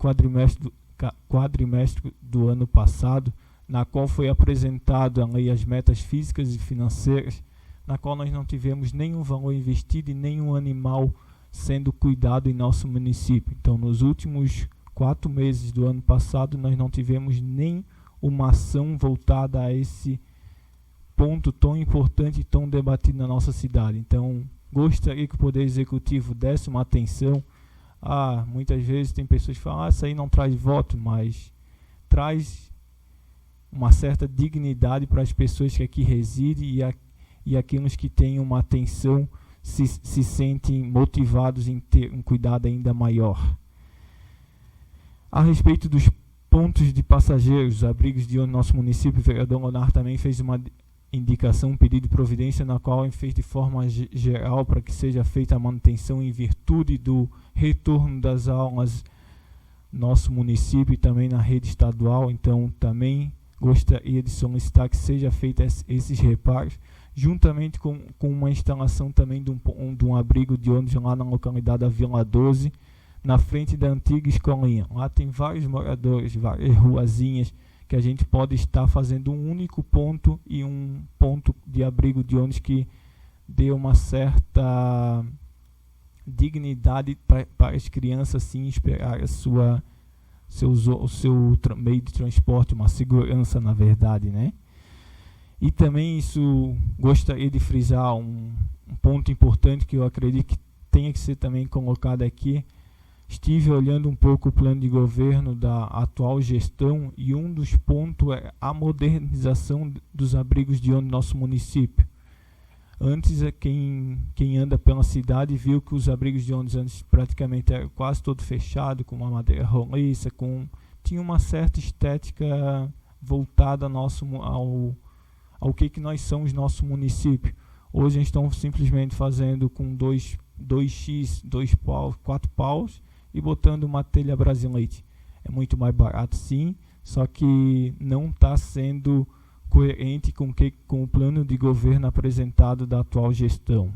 quadrimestre do ano passado, na qual foi apresentado as metas físicas e financeiras, na qual nós não tivemos nenhum valor investido e nenhum animal sendo cuidado em nosso município. Então, nos últimos 4 meses do ano passado, nós não tivemos nem uma ação voltada a esse ponto tão importante e tão debatido na nossa cidade. Então, gostaria que o Poder Executivo desse uma atenção. Muitas vezes tem pessoas que falam, isso aí não traz voto, mas traz uma certa dignidade para as pessoas que aqui residem e aqueles que têm uma atenção se sentem motivados em ter um cuidado ainda maior. A respeito dos pontos de passageiros, abrigos de nosso município, o vereador Leonardo também fez uma indicação, um pedido de providência, na qual ele fez de forma geral para que seja feita a manutenção em virtude do retorno das aulas no nosso município e também na rede estadual. Então também gostaria de solicitar que seja feita esses reparos, juntamente com uma instalação também de um abrigo de ônibus lá na localidade da Vila 12, na frente da antiga escolinha. Lá tem vários moradores, várias ruazinhas, que a gente pode estar fazendo um único ponto e um ponto de abrigo de ônibus que dê uma certa dignidade para as crianças assim esperar o seu meio de transporte, uma segurança na verdade, né? E também gostaria de frisar um ponto importante que eu acredito que tenha que ser também colocado aqui. Estive olhando um pouco o plano de governo da atual gestão e um dos pontos é a modernização dos abrigos de ônibus do nosso município. Antes, quem anda pela cidade viu que os abrigos de ônibus antes praticamente eram quase todo fechado, com uma madeira roliça, tinha uma certa estética voltada ao que nós somos nosso município. Hoje a gente está simplesmente fazendo com 2x, 2 paus, 4 paus e botando uma telha Brasilite. É muito mais barato sim, só que não está sendo coerente com o plano de governo apresentado da atual gestão.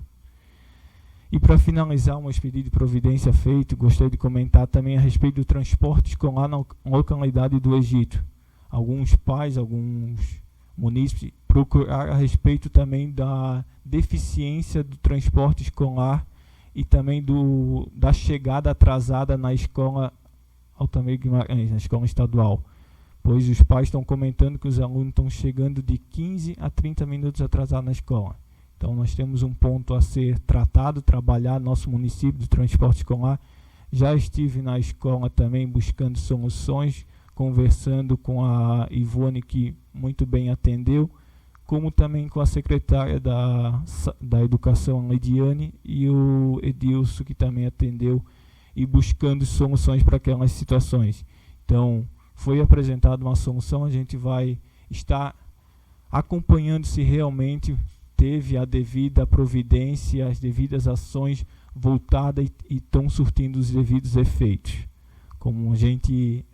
E para finalizar, um pedido de providência feito, gostaria de comentar também a respeito do transporte escolar na localidade do Egito. Alguns pais, alguns munícipes procuraram a respeito também da deficiência do transporte escolar e também da chegada atrasada na escola Altamira Guimarães, na escola estadual, pois os pais estão comentando que os alunos estão chegando de 15 a 30 minutos atrasados na escola. Então nós temos um ponto a ser tratado, trabalhar no nosso município do transporte escolar. Já estive na escola também buscando soluções, conversando com a Ivone, que muito bem atendeu, como também com a secretária da Educação, a Lidiane, e o Edilson, que também atendeu, e buscando soluções para aquelas situações. Então, foi apresentada uma solução, a gente vai estar acompanhando se realmente teve a devida providência, as devidas ações voltadas e estão surtindo os devidos efeitos. Como a gente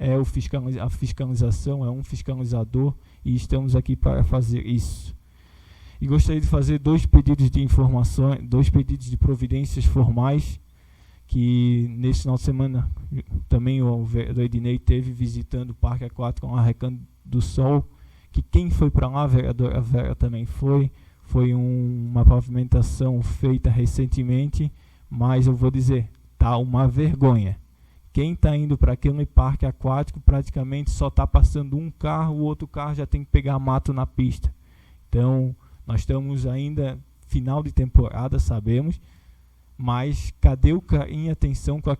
a fiscalização é um fiscalizador e estamos aqui para fazer isso. E gostaria de fazer 2 pedidos de informações, 2 pedidos de providências formais, que nesse final de semana também o vereador Ednei teve visitando o Parque Aquático lá Recanto do Sol, que quem foi para lá, a vereadora Vera também foi uma pavimentação feita recentemente, mas eu vou dizer, tá uma vergonha. quem está indo para aquele parque aquático praticamente só está passando um carro, o outro carro já tem que pegar mato na pista. Então, nós estamos ainda final de temporada, sabemos, mas cadê o carinho e atenção com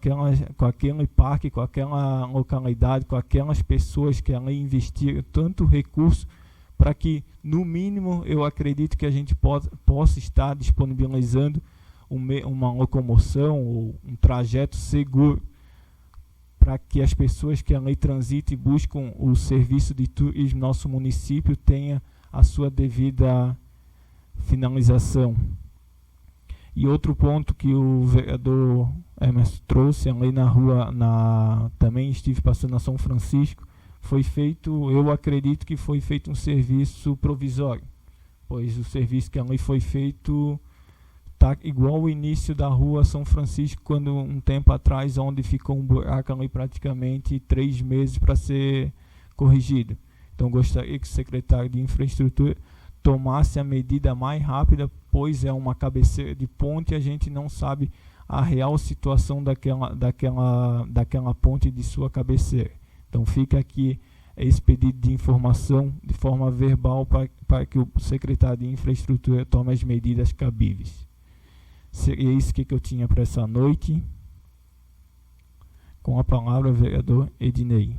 aquele parque, com aquela localidade, com aquelas pessoas que ali investiram tanto recurso para que, no mínimo, eu acredito que a gente possa estar disponibilizando uma locomoção ou um trajeto seguro para que as pessoas que ali transitam e buscam o serviço de turismo no nosso município tenha a sua devida finalização. E outro ponto que o vereador Emerson trouxe ali na rua, também estive passando na São Francisco, foi feito, eu acredito que foi feito um serviço provisório, pois o serviço que ali foi feito está igual o início da rua São Francisco, quando um tempo atrás, onde ficou um buraco ali praticamente 3 meses para ser corrigido. Então gostaria que o secretário de Infraestrutura tomasse a medida mais rápida, pois é uma cabeceira de ponte e a gente não sabe a real situação daquela ponte de sua cabeceira. Então fica aqui esse pedido de informação de forma verbal para que o secretário de Infraestrutura tome as medidas cabíveis. Seria isso que eu tinha para essa noite. Com a palavra, vereador Ednei.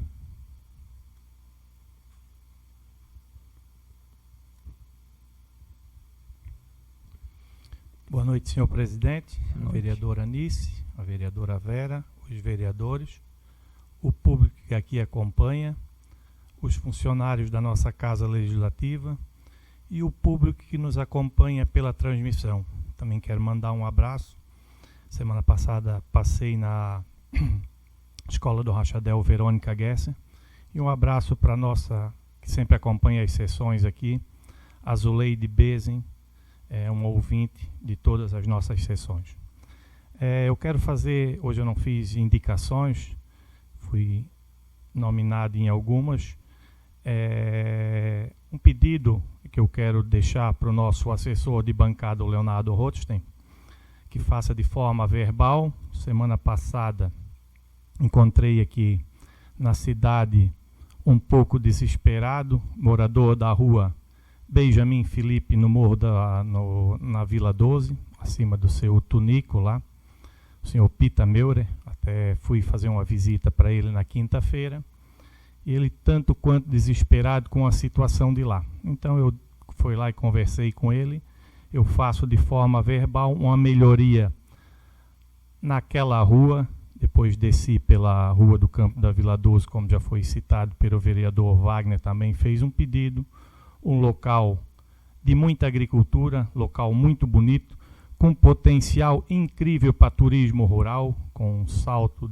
Boa noite, senhor presidente, a vereadora Anice, a vereadora Vera, os vereadores, o público que aqui acompanha, os funcionários da nossa Casa Legislativa e o público que nos acompanha pela transmissão. Também quero mandar um abraço. Semana passada passei na Escola do Rachadel Verônica Gesser. E um abraço para a nossa, que sempre acompanha as sessões aqui, a Zuleide Bezen, uma ouvinte de todas as nossas sessões. Eu quero fazer, hoje eu não fiz indicações, fui nominado em algumas, um pedido que eu quero deixar para o nosso assessor de bancada, o Leonardo Rothstein, que faça de forma verbal. Semana passada encontrei aqui na cidade um pouco desesperado, morador da rua Benjamin Felipe, no morro na Vila 12, acima do seu Tunico lá, o senhor Pita Meurer. Até fui fazer uma visita para ele na quinta-feira, e ele tanto quanto desesperado com a situação de lá. Então eu fui lá e conversei com ele. Eu faço de forma verbal uma melhoria naquela rua. Depois desci pela rua do Campo da Vila 12, como já foi citado pelo vereador Wagner, também fez um pedido. Um local de muita agricultura, local muito bonito, com potencial incrível para turismo rural, com um salto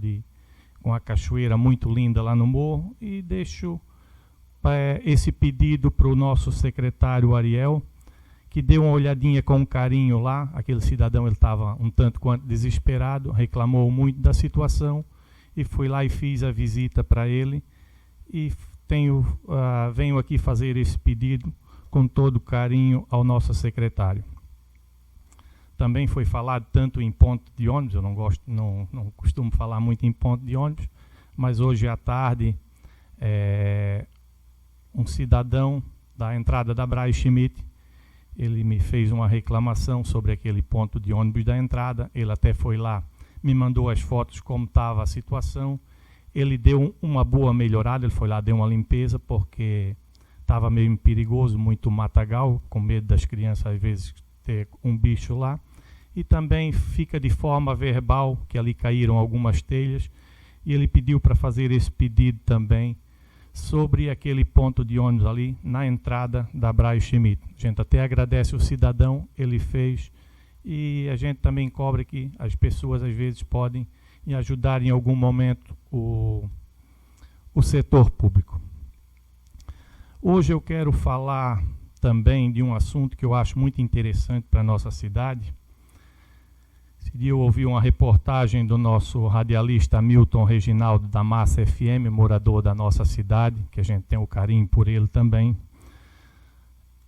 com a cachoeira muito linda lá no morro. E deixo esse pedido para o nosso secretário Ariel, que deu uma olhadinha com carinho lá. Aquele cidadão estava um tanto quanto desesperado, reclamou muito da situação, e fui lá e fiz a visita para ele, e venho aqui fazer esse pedido com todo carinho ao nosso secretário. Também foi falado tanto em ponto de ônibus, eu não costumo falar muito em ponto de ônibus, mas hoje à tarde um cidadão da entrada da Braz Schmidt, ele me fez uma reclamação sobre aquele ponto de ônibus da entrada. Ele até foi lá, me mandou as fotos como estava a situação. Ele deu uma boa melhorada, ele foi lá, deu uma limpeza, porque estava meio perigoso, muito matagal, com medo das crianças às vezes ter um bicho lá. E também fica de forma verbal, que ali caíram algumas telhas, e ele pediu para fazer esse pedido também sobre aquele ponto de ônibus ali na entrada da Braz Schmidt. A gente até agradece o cidadão, ele fez, e a gente também cobra que as pessoas às vezes podem ajudar em algum momento o setor público. Hoje eu quero falar também de um assunto que eu acho muito interessante para a nossa cidade. Esse dia eu ouvi uma reportagem do nosso radialista Milton Reginaldo, da Massa FM, morador da nossa cidade, que a gente tem o carinho por ele também,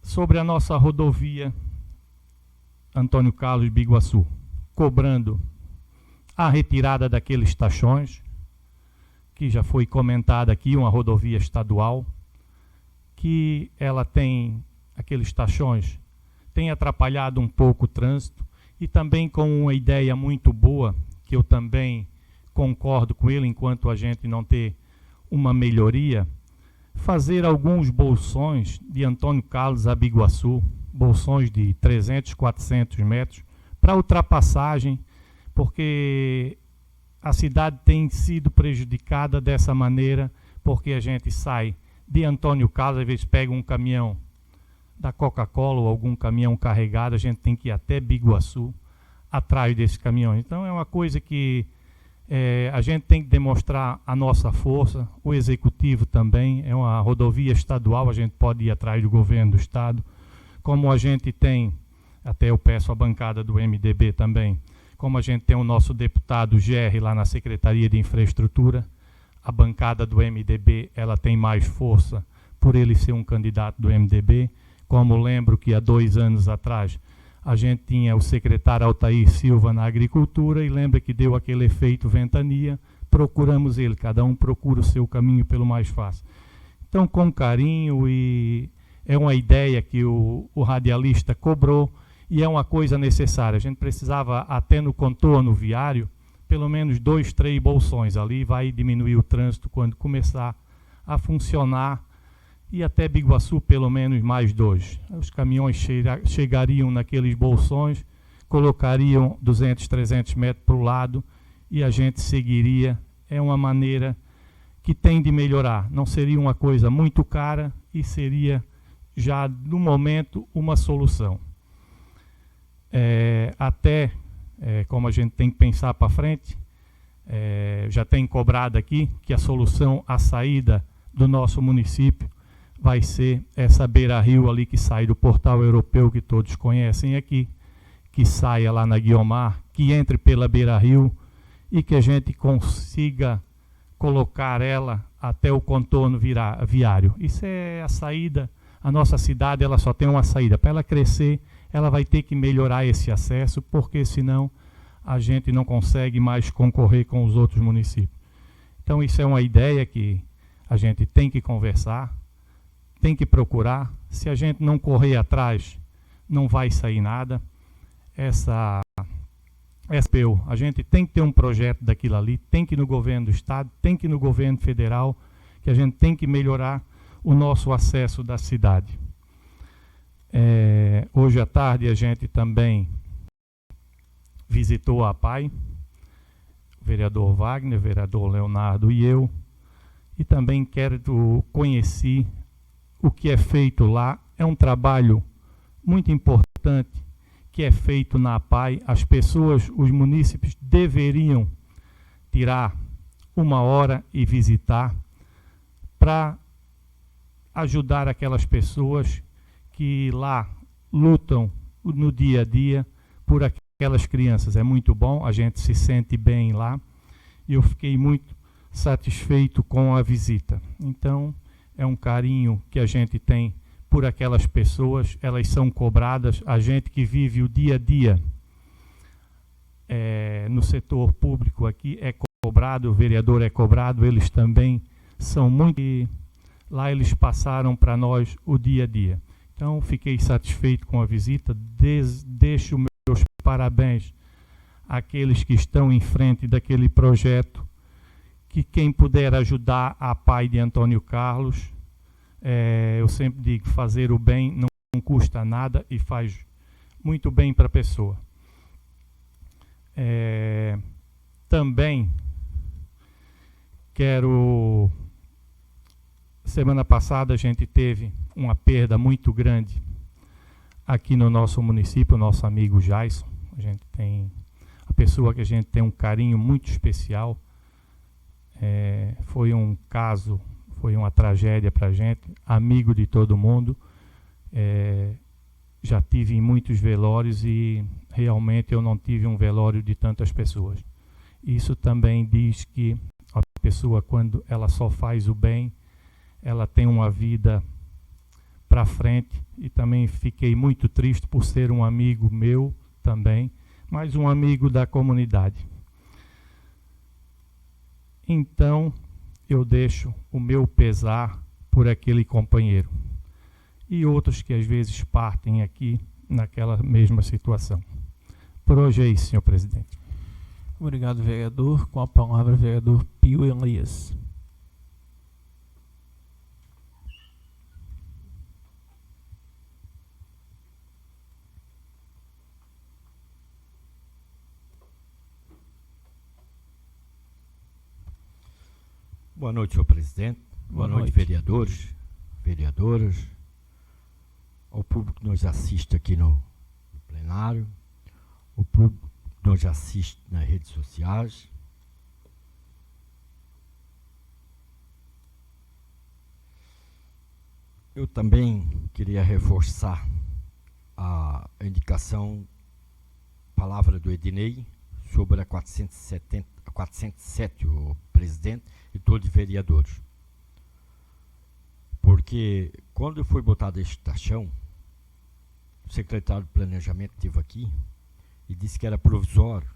sobre a nossa rodovia Antônio Carlos Biguaçu, cobrando a retirada daqueles tachões, que já foi comentada aqui, uma rodovia estadual, que ela tem aqueles tachões, tem atrapalhado um pouco o trânsito, e também com uma ideia muito boa, que eu também concordo com ele, enquanto a gente não ter uma melhoria, fazer alguns bolsões de Antônio Carlos a Biguaçu, bolsões de 300, 400 metros, para ultrapassagem, porque a cidade tem sido prejudicada dessa maneira, porque a gente sai de Antônio Carlos, às vezes pega um caminhão da Coca-Cola ou algum caminhão carregado, a gente tem que ir até Biguaçu, atrás desses caminhões. Então é uma coisa que a gente tem que demonstrar a nossa força, o executivo também, é uma rodovia estadual, a gente pode ir atrás do governo do estado, como a gente tem, até eu peço a bancada do MDB também, como a gente tem o nosso deputado GR lá na Secretaria de Infraestrutura, a bancada do MDB ela tem mais força por ele ser um candidato do MDB, como lembro que há 2 anos atrás a gente tinha o secretário Altair Silva na agricultura e lembra que deu aquele efeito ventania, procuramos ele, cada um procura o seu caminho pelo mais fácil. Então, com carinho, e é uma ideia que o radialista cobrou e é uma coisa necessária. A gente precisava, até no contorno viário, pelo menos 2, 3 bolsões ali, vai diminuir o trânsito quando começar a funcionar, e até Biguaçu pelo menos mais 2. Os caminhões chegariam naqueles bolsões, colocariam 200, 300 metros para o lado e a gente seguiria. É uma maneira que tem de melhorar. Não seria uma coisa muito cara e seria já no momento uma solução. Como a gente tem que pensar para frente, já tem cobrado aqui que a solução, a saída do nosso município vai ser essa beira-rio ali que sai do portal europeu que todos conhecem aqui, que saia lá na Guiomar, que entre pela beira-rio e que a gente consiga colocar ela até o contorno viário. Isso é a saída. A nossa cidade ela só tem uma saída. Para ela crescer, ela vai ter que melhorar esse acesso, porque senão a gente não consegue mais concorrer com os outros municípios. Então isso é uma ideia que a gente tem que conversar, tem que procurar. Se a gente não correr atrás, não vai sair nada. A gente tem que ter um projeto daquilo ali, tem que ir no governo do estado, tem que ir no governo federal, que a gente tem que melhorar o nosso acesso da cidade. Hoje à tarde a gente também visitou a APAI, o vereador Wagner, o vereador Leonardo e eu, e também conheci o que é feito lá. É um trabalho muito importante que é feito na APAI. As pessoas, os munícipes deveriam tirar 1 hora e visitar para ajudar aquelas pessoas que lá lutam no dia a dia por aquelas crianças. É muito bom, a gente se sente bem lá e eu fiquei muito satisfeito com a visita. Então, é um carinho que a gente tem por aquelas pessoas, elas são cobradas, a gente que vive o dia a dia no setor público aqui é cobrado, o vereador é cobrado, eles também são muito... Lá eles passaram para nós o dia a dia. Então, fiquei satisfeito com a visita, deixo meus parabéns àqueles que estão em frente daquele projeto, que quem puder ajudar a APAI de Antônio Carlos, eu sempre digo, fazer o bem não custa nada e faz muito bem para a pessoa. Também quero... Semana passada a gente teve uma perda muito grande aqui no nosso município, o nosso amigo Jason. A gente tem a pessoa que a gente tem um carinho muito especial. Foi um caso, foi uma tragédia para a gente, amigo de todo mundo. Já tive em muitos velórios e realmente eu não tive um velório de tantas pessoas. Isso também diz que a pessoa, quando ela só faz o bem, ela tem uma vida para frente. E também fiquei muito triste por ser um amigo meu também, mas um amigo da comunidade. Então, eu deixo o meu pesar por aquele companheiro. E outros que às vezes partem aqui naquela mesma situação. Por hoje é isso, senhor presidente. Obrigado, vereador. Com a palavra, vereador Pio Elias. Boa noite, senhor presidente. Boa noite, vereadores, vereadoras, ao público que nos assiste aqui no plenário, o público que nos assiste nas redes sociais. Eu também queria reforçar a indicação, palavra do Ednei, sobre a 407, o presidente e todos os vereadores. Porque quando foi botada este taxão, o secretário de Planejamento esteve aqui e disse que era provisório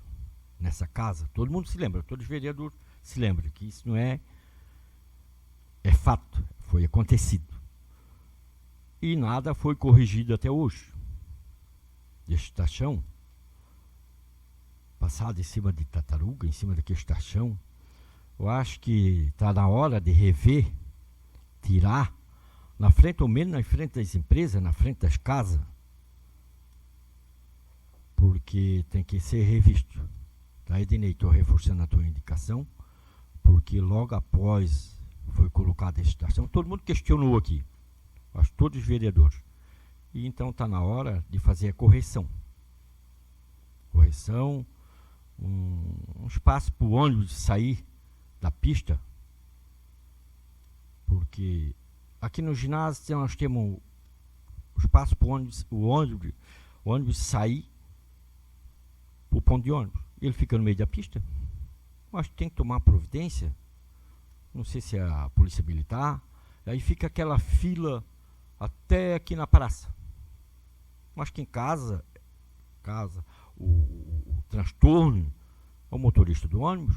nessa casa. Todo mundo se lembra, todos os vereadores se lembram que isso não é fato, foi acontecido. E nada foi corrigido até hoje. Este taxão, passado em cima de tartaruga, em cima daquele taxão, eu acho que está na hora de rever, tirar, na frente, ou menos na frente das empresas, na frente das casas, porque tem que ser revisto. Tá, Ednei, estou reforçando a tua indicação, porque logo após foi colocada a estação, todo mundo questionou aqui, acho que todos os vereadores, e então está na hora de fazer a correção. Correção, um espaço para o ônibus sair da pista, porque aqui no ginásio nós temos o espaço para o ônibus sair para o ponto de ônibus. Ele fica no meio da pista. Eu acho que tem que tomar providência. Não sei se é a polícia militar. Aí fica aquela fila até aqui na praça. Eu acho que em casa o transtorno ao motorista do ônibus.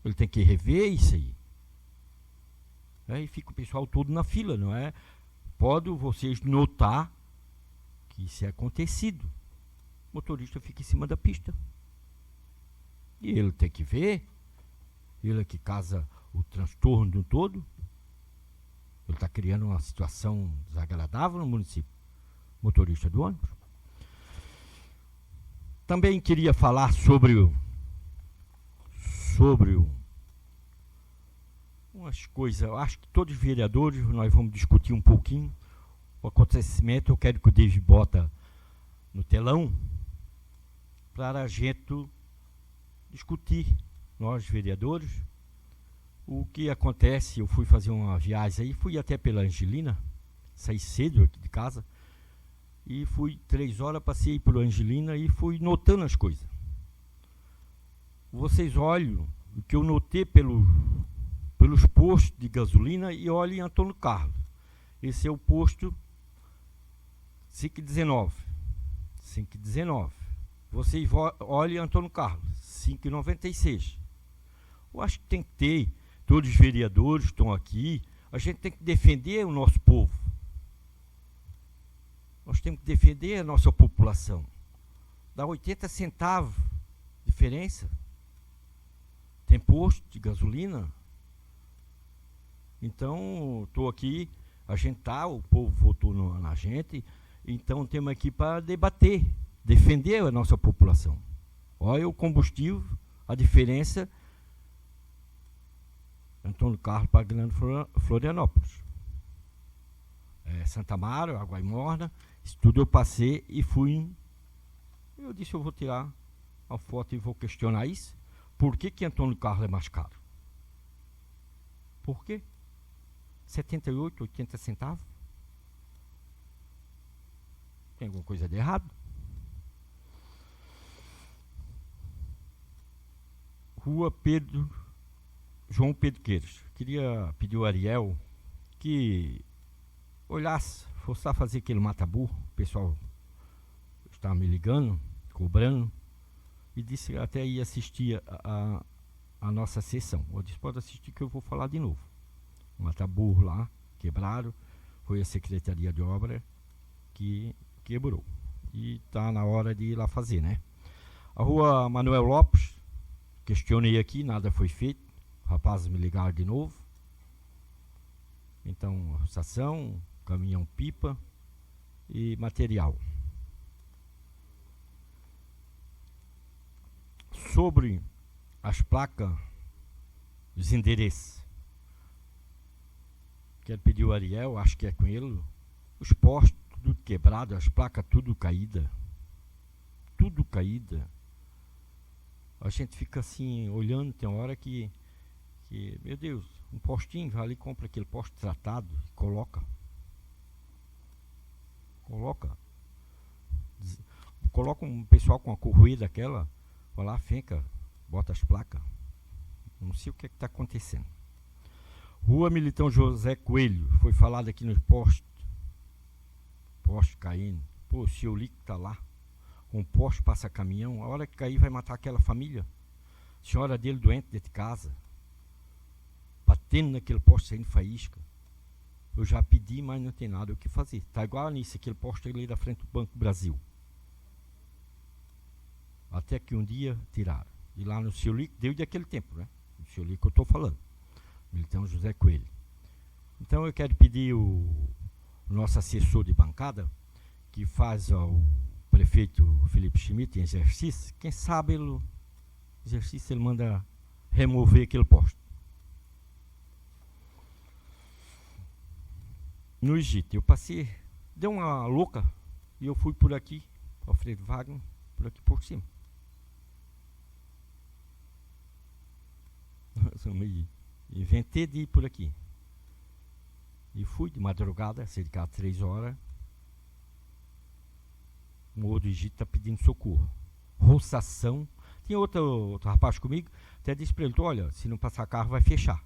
Ele tem que rever isso aí. Aí fica o pessoal todo na fila, não é? Pode vocês notar que isso é acontecido. O motorista fica em cima da pista. E ele tem que ver. Ele é que causa o transtorno do todo. Ele está criando uma situação desagradável no município. Motorista do ônibus. Também queria falar sobre umas coisas. Eu acho que todos os vereadores, nós vamos discutir um pouquinho o acontecimento. Eu quero que o David bota no telão para a gente discutir, nós vereadores, o que acontece. Eu fui fazer uma viagem aí, fui até pela Angelina, saí cedo aqui de casa, e fui 3 horas, passei pela Angelina e fui notando as coisas. Vocês olham o que eu notei pelos postos de gasolina e olhem em Antônio Carlos. Esse é o posto 519. Vocês olhem Antônio Carlos, 5,96. Eu acho que tem que ter, todos os vereadores estão aqui, a gente tem que defender o nosso povo. Nós temos que defender a nossa população. Dá 80 centavos de diferença. Tem posto de gasolina. Então, estou aqui, a gente o povo votou na gente, então temos aqui para debater, defender a nossa população. Olha o combustível, a diferença, Antônio Carlos para Grande Florianópolis. Santa Amaro, Água Morna, isso tudo eu passei e fui. Eu disse, eu vou tirar a foto e vou questionar isso. Por que Antônio Carlos é mais caro? Por quê? 78, 80 centavos? Tem alguma coisa de errado? Rua João Pedro Queiros. Queria pedir ao Ariel que olhasse, fosse lá fazer aquele mata-burro. O pessoal estava me ligando, cobrando, e disse que até ia assistir a nossa sessão. Eu disse, pode assistir que eu vou falar de novo. Um ataburro lá, quebraram, foi a Secretaria de Obra que quebrou. E está na hora de ir lá fazer, né? A rua Manuel Lopes, questionei aqui, nada foi feito. Rapazes me ligaram de novo. Então, estação, caminhão-pipa e material. Sobre as placas, os endereços. Quero pedir o Ariel, acho que é com ele. Os postos, tudo quebrado, as placas tudo caída. Tudo caída. A gente fica assim, olhando, tem uma hora que meu Deus, um postinho, vai ali e compra aquele poste tratado e coloca. Coloca um pessoal com a corroída daquela, vai lá, finca, bota as placas. Não sei o que está acontecendo. Rua Militão José Coelho, foi falado aqui nos postes. Poste caindo. Pô, o seu Lico está lá. Um poste passa caminhão, a hora que cair vai matar aquela família. A senhora dele doente dentro de casa. Batendo naquele poste, saindo faísca. Eu já pedi, mas não tem nada o que fazer. Está igual nisso, aquele poste ali da frente do Banco Brasil. Até que um dia tiraram. E lá no seu Lico, deu daquele tempo, né? No seu Lico eu estou falando. Militão José Coelho. Então eu quero pedir o nosso assessor de bancada, que faz ao prefeito Felipe Schmidt em exercício, quem sabe ele manda remover aquele poste. No Egito, eu passei, deu uma louca, e eu fui por aqui, Alfredo Wagner, por aqui por cima. Inventei de ir por aqui. E fui de madrugada, cerca de 3 horas. O Morro do Egito está pedindo socorro. Roçação. Tinha outro rapaz comigo, até disse para ele, olha, se não passar carro vai fechar.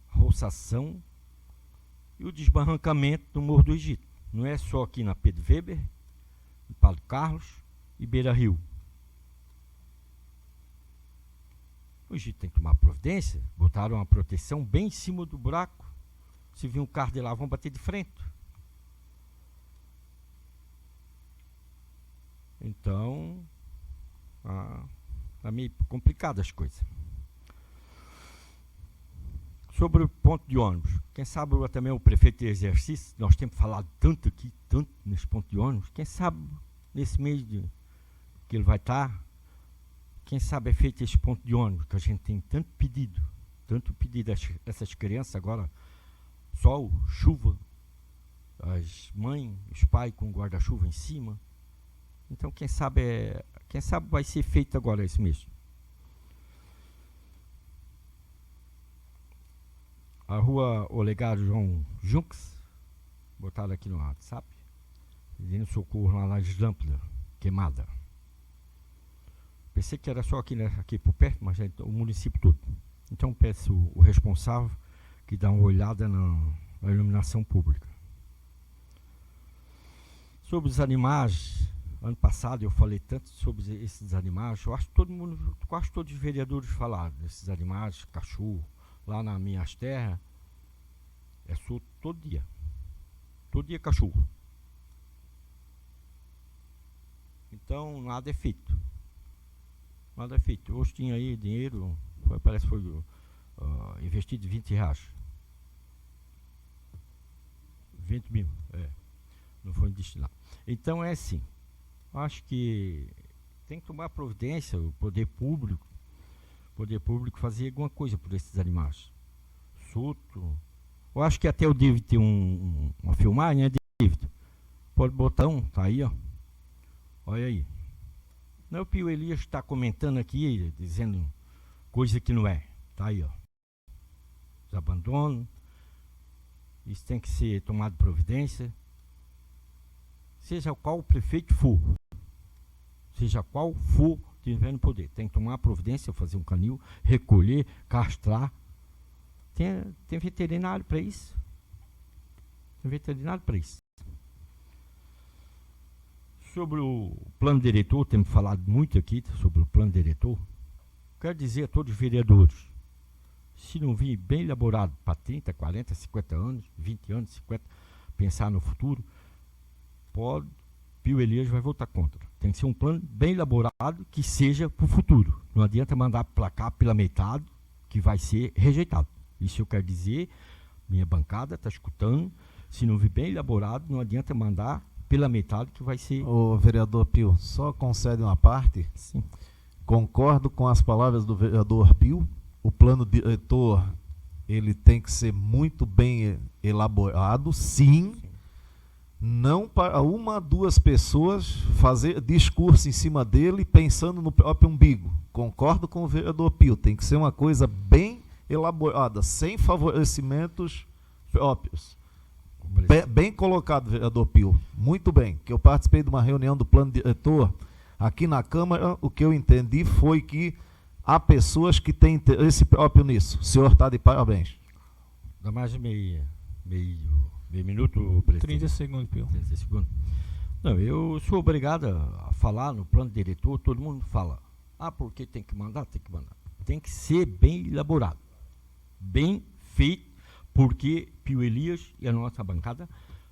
Roçação e o desbarrancamento do Morro do Egito. Não é só aqui na Pedro Weber, em Padre Carlos e Beira Rio. O Egito tem que tomar providência, botaram uma proteção bem em cima do buraco. Se vir um carro de lá, vão bater de frente. Então, tá meio complicado as coisas. Sobre o ponto de ônibus, quem sabe também o prefeito de exercício, nós temos falado tanto aqui, tanto nesse ponto de ônibus, quem sabe nesse mês que ele vai estar, quem sabe é feito esse ponto de ônibus, que a gente tem tanto pedido essas crianças agora, sol, chuva, as mães, os pais com guarda-chuva em cima. Então quem sabe vai ser feito agora esse mês. A rua Olegário João Junques, botaram aqui no WhatsApp, pedindo socorro lá na Lâmpada, queimada. Pensei que era só aqui, né, aqui por perto, mas é o município todo. Então peço o responsável que dá uma olhada na iluminação pública. Sobre os animais, ano passado eu falei tanto sobre esses animais, eu acho que quase todos os vereadores falaram desses animais, cachorro. Lá nas minhas terras, é solto todo dia cachorro. Então, nada é feito. Hoje tinha aí dinheiro, parece que foi investido R$20. 20 mil, não foi destinado. Então, é assim, acho que tem que tomar providência, o poder público fazer alguma coisa por esses animais. Solto. Eu acho que até o David tem uma filmagem, né, David? Pode botar tá aí, ó. Olha aí. Não, o Pio Elias está comentando aqui, dizendo coisa que não é. Tá aí, ó. Os abandonos. Isso tem que ser tomado providência. Seja qual o prefeito for. Seja qual for tiver no poder. Tem que tomar providência, fazer um canil, recolher, castrar. Tem veterinário para isso. Sobre o plano diretor, temos falado muito aqui sobre o plano diretor. Quero dizer a todos os vereadores, se não vir bem elaborado para 30, 40, 50 anos, 20 anos, 50, pensar no futuro, Pio Elias vai votar contra. Tem que ser um plano bem elaborado que seja para o futuro. Não adianta mandar placar pela metade, que vai ser rejeitado. Isso eu quero dizer, minha bancada está escutando, se não vir bem elaborado, não adianta mandar pela metade que vai ser... O vereador Pio, só concede uma parte. Sim. Concordo com as palavras do vereador Pio. O plano diretor, ele tem que ser muito bem elaborado, sim. Não para uma, duas pessoas fazer discurso em cima dele pensando no próprio umbigo. Concordo com o vereador Pio, tem que ser uma coisa bem elaborada, sem favorecimentos próprios. Bem colocado, vereador Pio. Muito bem, que eu participei de uma reunião do plano diretor aqui na Câmara. O que eu entendi foi que há pessoas que têm interesse próprio nisso. O senhor está de parabéns. Dá mais meio minuto, presidente. 30 segundos, Pio. 30 segundos. Não, eu sou obrigado a falar no plano diretor, todo mundo fala. Porque tem que mandar? Tem que mandar. Tem que ser bem elaborado, bem feito, porque Pio Elias e a nossa bancada,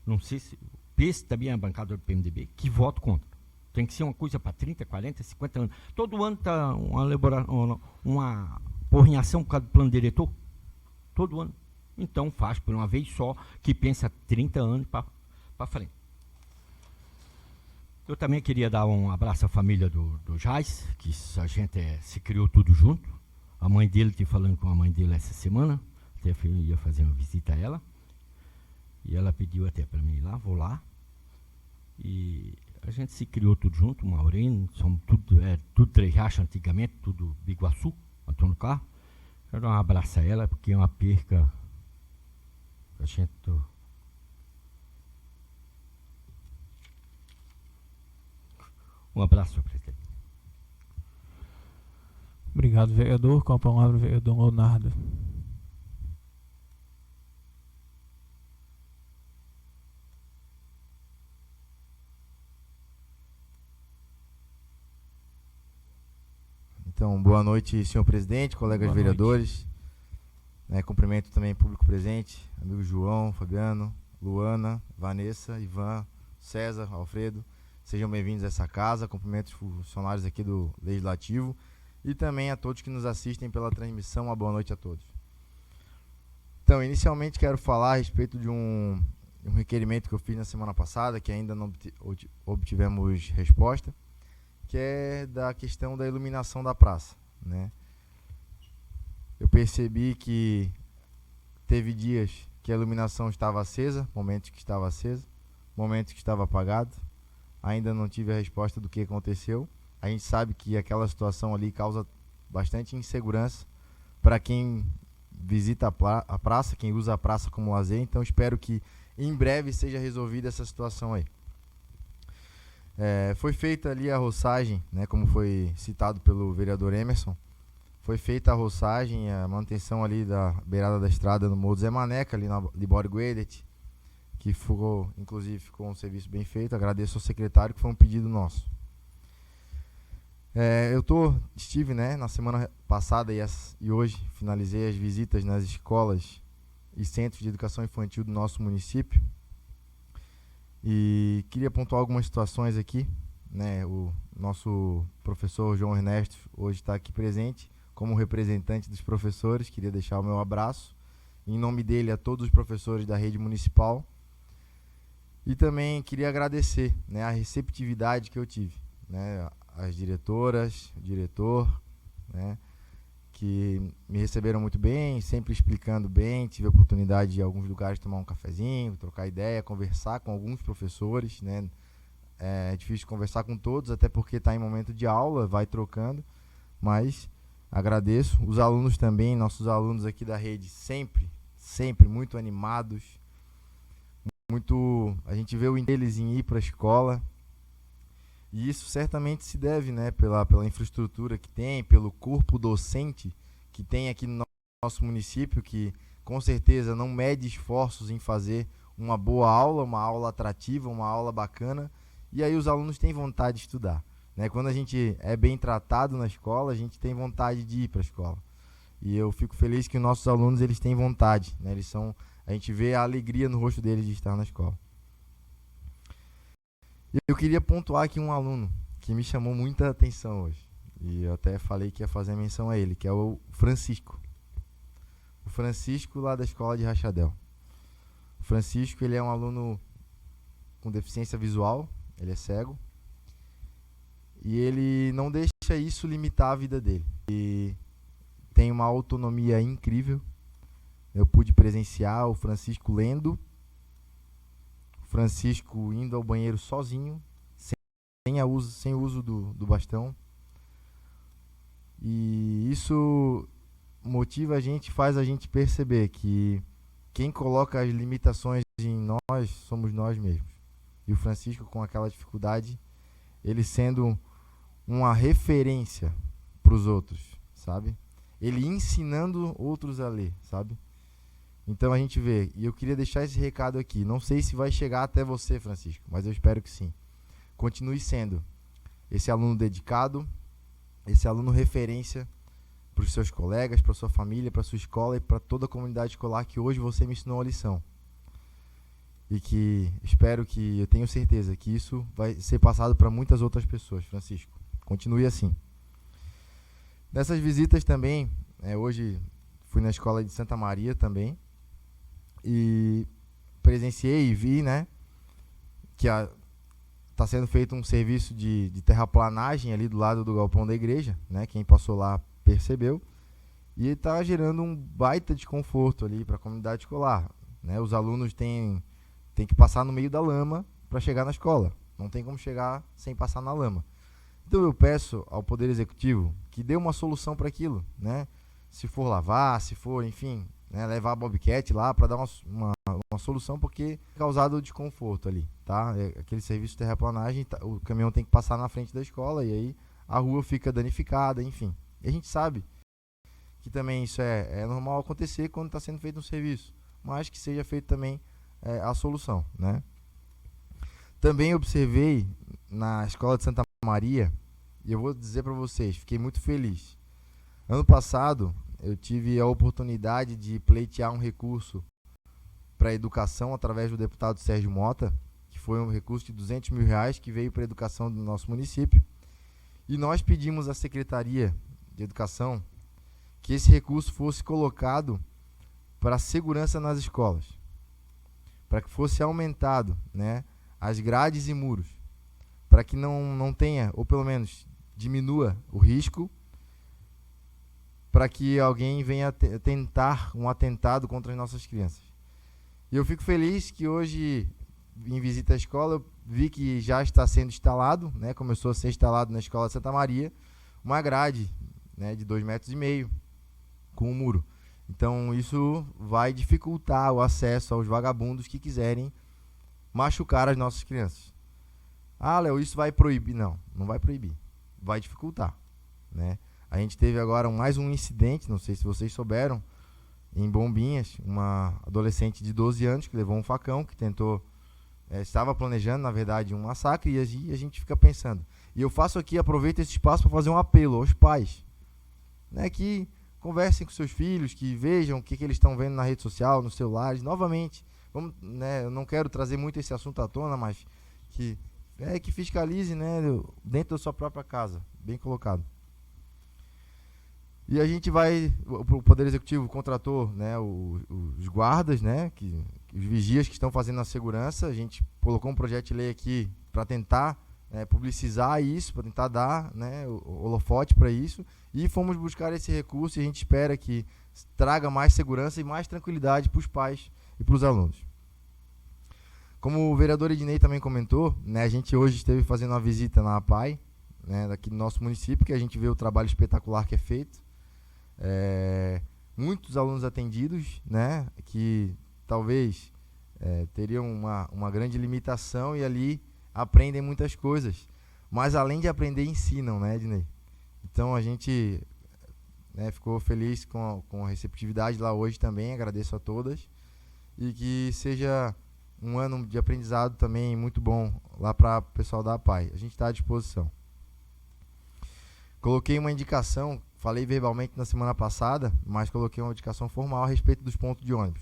não sei se pense também a bancada do PMDB, que voto contra. Tem que ser uma coisa para 30, 40, 50 anos. Todo ano está uma porrinhação por causa do plano diretor. Todo ano. Então faz por uma vez só, que pensa 30 anos para frente. Eu também queria dar um abraço à família do Jais, que a gente se criou tudo junto. A mãe dele, estive falando com a mãe dele essa semana, até ia fazer uma visita a ela. E ela pediu até para mim ir lá, vou lá. E a gente se criou tudo junto, Maureen, somos tudo Três Riachos antigamente, tudo Biguaçu, Antônio Carlos. Quero dar um abraço a ela, porque é uma perca. A gente... Um abraço, senhor presidente. Obrigado, vereador. Com a palavra, o vereador Leonardo. Então, boa noite, senhor presidente, colegas vereadores. Cumprimento também o público presente, amigo João, Fabiano, Luana, Vanessa, Ivan, César, Alfredo. Sejam bem-vindos a essa casa. Cumprimento os funcionários aqui do Legislativo e também a todos que nos assistem pela transmissão. Uma boa noite a todos. Então, inicialmente quero falar a respeito de um requerimento que eu fiz na semana passada, que ainda não obtivemos resposta, que é da questão da iluminação da praça, né? Eu percebi que teve dias que a iluminação estava acesa, momentos que estava acesa, momentos que estava apagado. Ainda não tive a resposta do que aconteceu. A gente sabe que aquela situação ali causa bastante insegurança para quem visita a praça, quem usa a praça como lazer. Então espero que em breve seja resolvida essa situação aí. Foi feita ali a roçagem, né, como foi citado pelo vereador Emerson. Foi feita a roçagem, a manutenção ali da beirada da estrada no Morro do Zé Maneca, ali na Libório Guedet, que inclusive ficou um serviço bem feito. Agradeço ao secretário, que foi um pedido nosso. Estive, né, na semana passada e hoje finalizei as visitas nas escolas e centros de educação infantil do nosso município. E queria pontuar algumas situações aqui, né? O nosso professor João Ernesto hoje está aqui presente como representante dos professores. Queria deixar o meu abraço em nome dele a todos os professores da rede municipal. E também queria agradecer, né, a receptividade que eu tive, né, as diretoras, o diretor, né, que me receberam muito bem, sempre explicando bem. Tive a oportunidade de, em alguns lugares, tomar um cafezinho, trocar ideia, conversar com alguns professores, né. É difícil conversar com todos, até porque está em momento de aula, vai trocando, mas agradeço. Os alunos também, nossos alunos aqui da rede, sempre muito animados. A gente vê o interesse em ir para a escola, e isso certamente se deve, né, pela infraestrutura que tem, pelo corpo docente que tem aqui no nosso município, que com certeza não mede esforços em fazer uma boa aula, uma aula atrativa, uma aula bacana, e aí os alunos têm vontade de estudar, né? Quando a gente é bem tratado na escola, a gente tem vontade de ir para a escola. E eu fico feliz que os nossos alunos, eles têm vontade, né? A gente vê a alegria no rosto deles de estar na escola. Eu queria pontuar aqui um aluno que me chamou muita atenção hoje. E eu até falei que ia fazer menção a ele, que é o Francisco. O Francisco lá da escola de Rachadel. O Francisco, ele é um aluno com deficiência visual, ele é cego. E ele não deixa isso limitar a vida dele. E tem uma autonomia incrível. Eu pude presenciar o Francisco lendo, o Francisco indo ao banheiro sozinho, sem uso do bastão. E isso motiva a gente, faz a gente perceber que quem coloca as limitações em nós somos nós mesmos. E o Francisco, com aquela dificuldade, ele sendo uma referência para os outros, sabe? Ele ensinando outros a ler, sabe? Então a gente vê, e eu queria deixar esse recado aqui. Não sei se vai chegar até você, Francisco, mas eu espero que sim. Continue sendo esse aluno dedicado, esse aluno referência para os seus colegas, para a sua família, para a sua escola e para toda a comunidade escolar que hoje você me ensinou a lição. E que eu tenho certeza que isso vai ser passado para muitas outras pessoas, Francisco. Continue assim. Nessas visitas também, hoje fui na escola de Santa Maria também, e presenciei e vi, né, que está sendo feito um serviço de terraplanagem ali do lado do galpão da igreja, né, quem passou lá percebeu, e está gerando um baita desconforto ali para a comunidade escolar, né? Os alunos têm que passar no meio da lama para chegar na escola, não tem como chegar sem passar na lama. Então eu peço ao Poder Executivo que dê uma solução para aquilo, né? Se for lavar, se for, enfim, né, levar a Bobcat lá para dar uma solução, porque é causado desconforto ali, tá? Aquele serviço de terraplanagem, o caminhão tem que passar na frente da escola e aí a rua fica danificada, enfim. E a gente sabe que também isso é normal acontecer quando está sendo feito um serviço, mas que seja feito também a solução, né? Também observei na escola de Santa Maria, e eu vou dizer para vocês, fiquei muito feliz. Ano passado, eu tive a oportunidade de pleitear um recurso para a educação através do deputado Sérgio Mota, que foi um recurso de R$200 mil que veio para a educação do nosso município. E nós pedimos à Secretaria de Educação que esse recurso fosse colocado para a segurança nas escolas, para que fosse aumentado, né, as grades e muros, para que não tenha, ou pelo menos diminua o risco, para que alguém venha tentar um atentado contra as nossas crianças. E eu fico feliz que hoje, em visita à escola, eu vi que já está sendo instalado, né, começou a ser instalado na escola de Santa Maria, uma grade, né, de 2,5 metros, com um muro. Então isso vai dificultar o acesso aos vagabundos que quiserem machucar as nossas crianças. Ah, Léo, isso vai proibir? Não vai proibir. Vai dificultar, né? A gente teve agora mais um incidente, não sei se vocês souberam, em Bombinhas, uma adolescente de 12 anos que levou um facão, que tentou, estava planejando, na verdade, um massacre, e a gente fica pensando. E eu faço aqui, aproveito esse espaço para fazer um apelo aos pais, né, que conversem com seus filhos, que vejam o que eles estão vendo na rede social, nos celulares. Novamente, né, eu não quero trazer muito esse assunto à tona, mas que fiscalize, né, dentro da sua própria casa, bem colocado. E a gente o Poder Executivo contratou, né, os guardas, né, os vigias que estão fazendo a segurança. A gente colocou um projeto de lei aqui para tentar publicizar isso, para tentar dar, né, o holofote para isso, e fomos buscar esse recurso, e a gente espera que traga mais segurança e mais tranquilidade para os pais e para os alunos. Como o vereador Ednei também comentou, né, a gente hoje esteve fazendo uma visita na APAI, né, daqui do nosso município, que a gente vê o trabalho espetacular que é feito. Muitos alunos atendidos, né, que talvez teriam uma grande limitação e ali aprendem muitas coisas, mas além de aprender, ensinam, né, Ednei? Então a gente ficou feliz com a receptividade lá hoje também, agradeço a todas, e que seja um ano de aprendizado também muito bom lá para o pessoal da APAI. A gente está à disposição. Coloquei uma indicação, falei verbalmente na semana passada, mas coloquei uma indicação formal a respeito dos pontos de ônibus.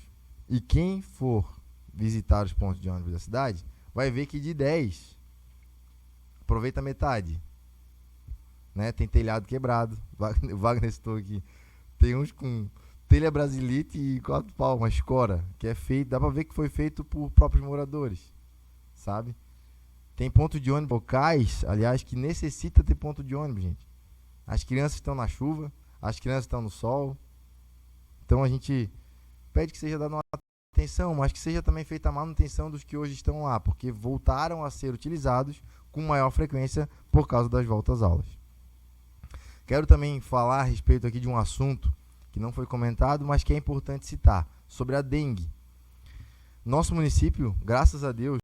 E quem for visitar os pontos de ônibus da cidade, vai ver que de 10, aproveita metade. Né? Tem telhado quebrado, o Wagner citou aqui. Tem uns com telha brasilite e 4 palmas, cora, que é feito, dá pra ver que foi feito por próprios moradores, sabe? Tem ponto de ônibus locais, aliás, que necessita ter ponto de ônibus, gente. As crianças estão na chuva, as crianças estão no sol. Então a gente pede que seja dada uma atenção, mas que seja também feita a manutenção dos que hoje estão lá, porque voltaram a ser utilizados com maior frequência por causa das voltas às aulas. Quero também falar a respeito aqui de um assunto que não foi comentado, mas que é importante citar, sobre a dengue. Nosso município, graças a Deus,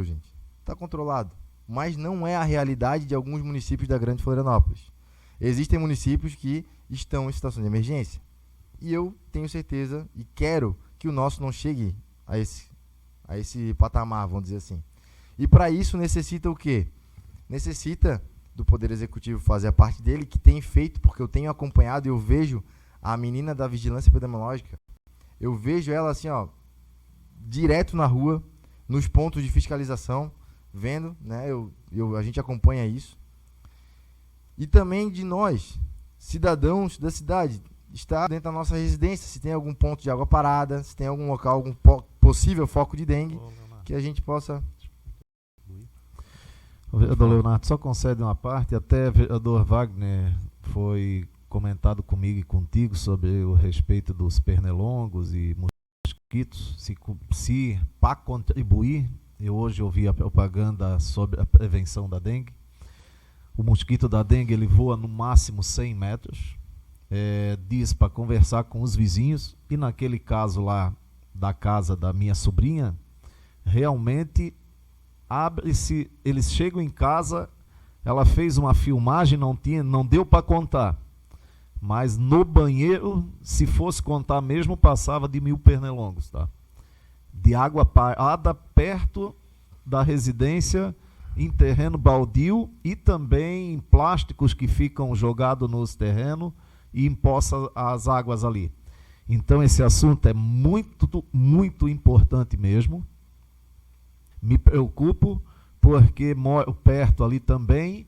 gente, está controlado. Mas não é a realidade de alguns municípios da Grande Florianópolis. Existem municípios que estão em situação de emergência. E eu tenho certeza e quero que o nosso não chegue a esse patamar, vamos dizer assim. E para isso necessita o quê? Necessita do Poder Executivo fazer a parte dele, que tem feito, porque eu tenho acompanhado e eu vejo a menina da Vigilância Epidemiológica. Eu vejo ela assim, ó, direto na rua, nos pontos de fiscalização, vendo, né? A gente acompanha isso. E também de nós, cidadãos da cidade, estar dentro da nossa residência, se tem algum ponto de água parada, se tem algum local, algum possível foco de dengue, que a gente possa... O vereador Leonardo só concede uma parte, até o vereador Wagner foi comentado comigo e contigo sobre o respeito dos pernilongos e mosquitos, se para contribuir. Eu hoje ouvi a propaganda sobre a prevenção da dengue. O mosquito da dengue, ele voa no máximo 100 metros. Diz para conversar com os vizinhos. E naquele caso lá da casa da minha sobrinha, realmente abre-se, eles chegam em casa, ela fez uma filmagem, não deu para contar. Mas no banheiro, se fosse contar mesmo, passava de 1000 pernilongos, tá? De água parada perto da residência, em terreno baldio e também em plásticos que ficam jogados nos terrenos e empoça as águas ali. Então esse assunto é muito, muito importante mesmo. Me preocupo porque moro perto ali também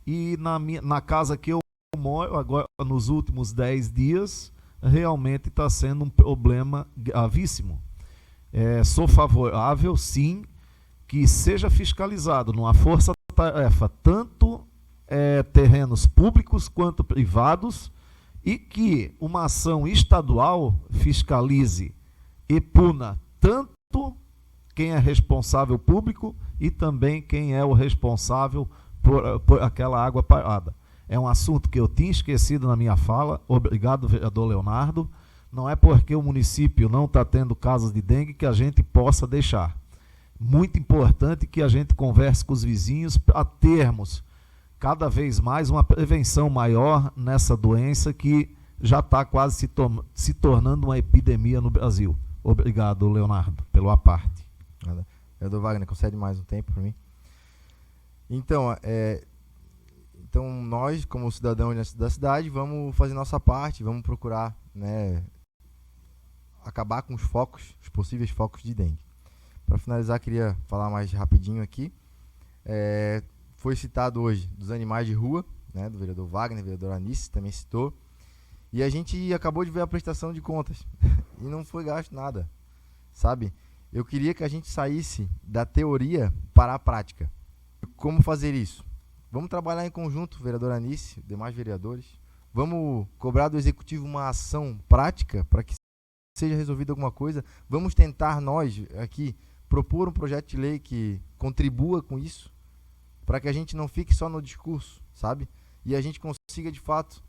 e na casa que eu moro agora nos últimos 10 dias realmente está sendo um problema gravíssimo. Sou favorável, sim, que seja fiscalizado numa força-tarefa, tanto terrenos públicos quanto privados, e que uma ação estadual fiscalize e puna tanto quem é responsável público e também quem é o responsável por aquela água parada. É um assunto que eu tinha esquecido na minha fala. Obrigado, vereador Leonardo. Não é porque o município não está tendo casos de dengue que a gente possa deixar. Muito importante que a gente converse com os vizinhos para termos cada vez mais uma prevenção maior nessa doença que já está quase se tornando uma epidemia no Brasil. Obrigado, Leonardo, pela parte. Vereador Wagner, concede mais um tempo para mim? Então, nós, como cidadãos da cidade, vamos fazer nossa parte, vamos procurar, né, acabar com os possíveis focos de dengue. Para finalizar, queria falar mais rapidinho aqui. Foi citado hoje dos animais de rua, né, do vereador Wagner, vereador Anice também citou. E a gente acabou de ver a prestação de contas e não foi gasto nada, sabe? Eu queria que a gente saísse da teoria para a prática. Como fazer isso? Vamos trabalhar em conjunto, vereador Anice, demais vereadores. Vamos cobrar do executivo uma ação prática para que seja resolvida alguma coisa. Vamos tentar nós aqui propor um projeto de lei que contribua com isso, para que a gente não fique só no discurso, sabe? E a gente consiga de fato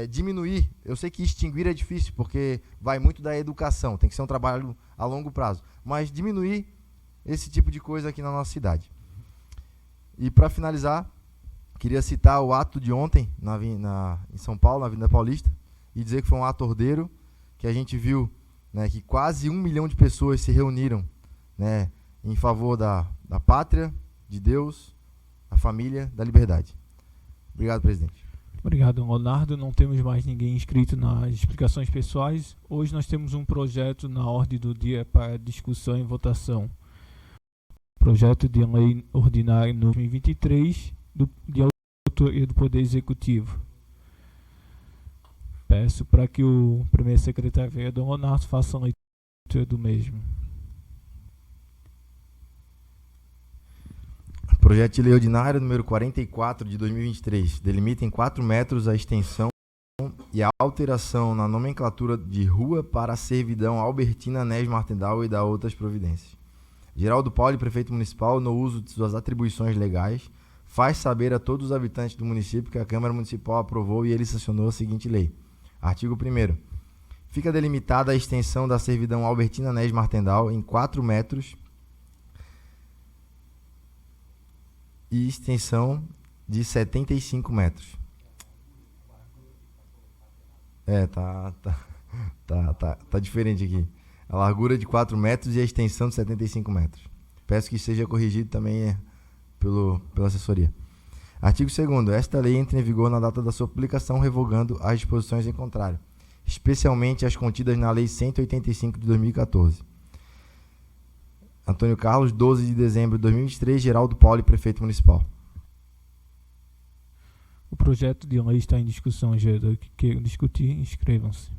diminuir. Eu sei que extinguir é difícil, porque vai muito da educação, tem que ser um trabalho a longo prazo, mas diminuir esse tipo de coisa aqui na nossa cidade. E para finalizar, queria citar o ato de ontem em São Paulo, na Avenida Paulista, e dizer que foi um ato ordeiro, que a gente viu, né, que quase 1 milhão de pessoas se reuniram, né, em favor da pátria, de Deus, da família, da liberdade. Obrigado, presidente. Obrigado, Leonardo. Não temos mais ninguém inscrito nas explicações pessoais. Hoje nós temos um projeto na ordem do dia para discussão e votação. Projeto de lei ordinária número 2023 de autoria do Poder Executivo. Peço para que o primeiro secretário vereador Leonardo faça a leitura do mesmo. Projeto de lei ordinário número 44 de 2023 delimita em 4 metros a extensão e a alteração na nomenclatura de rua para a servidão Albertina Nes Martendal e da outras providências. Geraldo Pauli, prefeito municipal, no uso de suas atribuições legais, faz saber a todos os habitantes do município que a Câmara Municipal aprovou e ele sancionou a seguinte lei. Artigo 1º. Fica delimitada a extensão da servidão Albertina Nes Martendal em 4 metros e extensão de 75 metros. Tá diferente aqui. A largura de 4 metros e a extensão de 75 metros. Peço que seja corrigido também pela assessoria. Artigo 2º. Esta lei entra em vigor na data da sua publicação, revogando as disposições em contrário, especialmente as contidas na Lei 185 de 2014. Antônio Carlos, 12 de dezembro de 2023, Geraldo Pauli, prefeito municipal. O projeto de lei está em discussão. Gerador que queiram discutir, inscrevam-se.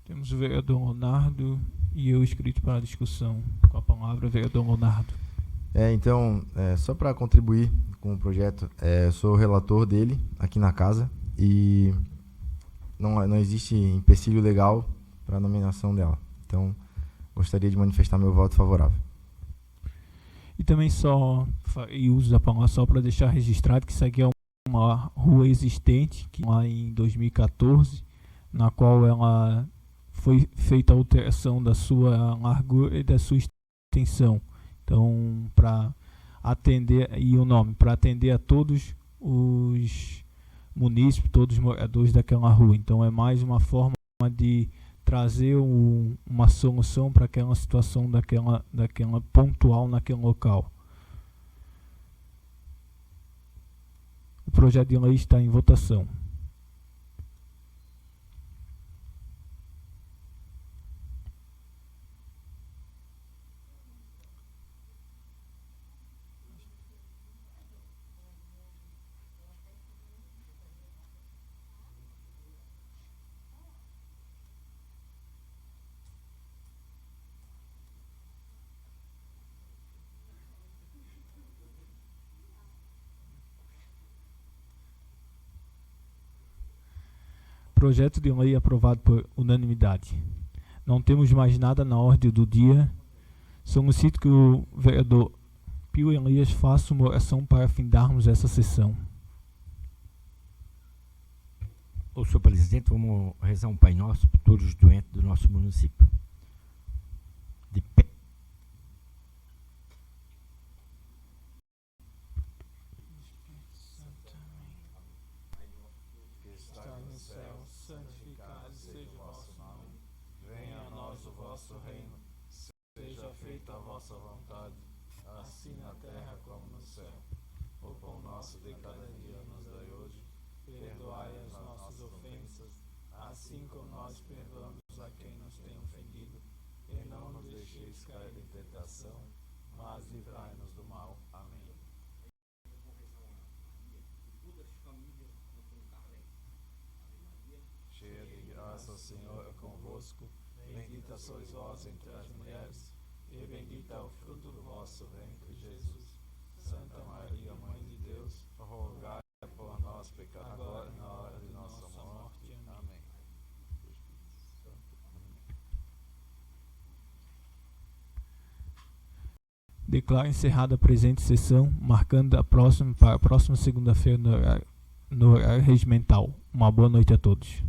Temos o vereador Leonardo e eu inscrito para a discussão. Com a palavra, vereador Leonardo. Só para contribuir com o projeto, eu sou o relator dele aqui na casa e não existe empecilho legal para a nomeação dela. Então, gostaria de manifestar meu voto favorável. E também uso da palavra só para deixar registrado que isso aqui é uma rua existente, que lá em 2014, na qual ela foi feita a alteração da sua largura e da sua extensão. Então, para atender, e o nome, para atender a todos os munícipes, todos os moradores daquela rua. Então, é mais uma forma de trazer uma solução para aquela situação daquela pontual naquele local. O projeto de lei está em votação. Projeto de lei aprovado por unanimidade. Não temos mais nada na ordem do dia. Solicito que o vereador Pio Elias faça uma oração para findarmos essa sessão. Ô, senhor presidente, vamos rezar um Pai Nosso por todos os doentes do nosso município. De pé. Santificado seja o vosso nome, venha a nós o vosso reino, seja feita a vossa vontade, assim na terra como no céu. O pão nosso de cada dia nos dai hoje, perdoai as nossas ofensas, assim como nós perdoamos a quem nos tem ofendido, e não nos deixeis cair em tentação, mas livrai-nos do mal. Amém. Cheia de graça, o Senhor é convosco, bendita sois vós entre as mulheres, e bendito é o fruto do vosso ventre, Jesus. Santa Maria, Mãe de Deus, rogai por nós, pecadores, agora e na hora de nossa morte. Amém. Declaro encerrada a presente sessão, marcando para a próxima segunda-feira no horário regimental. Uma boa noite a todos.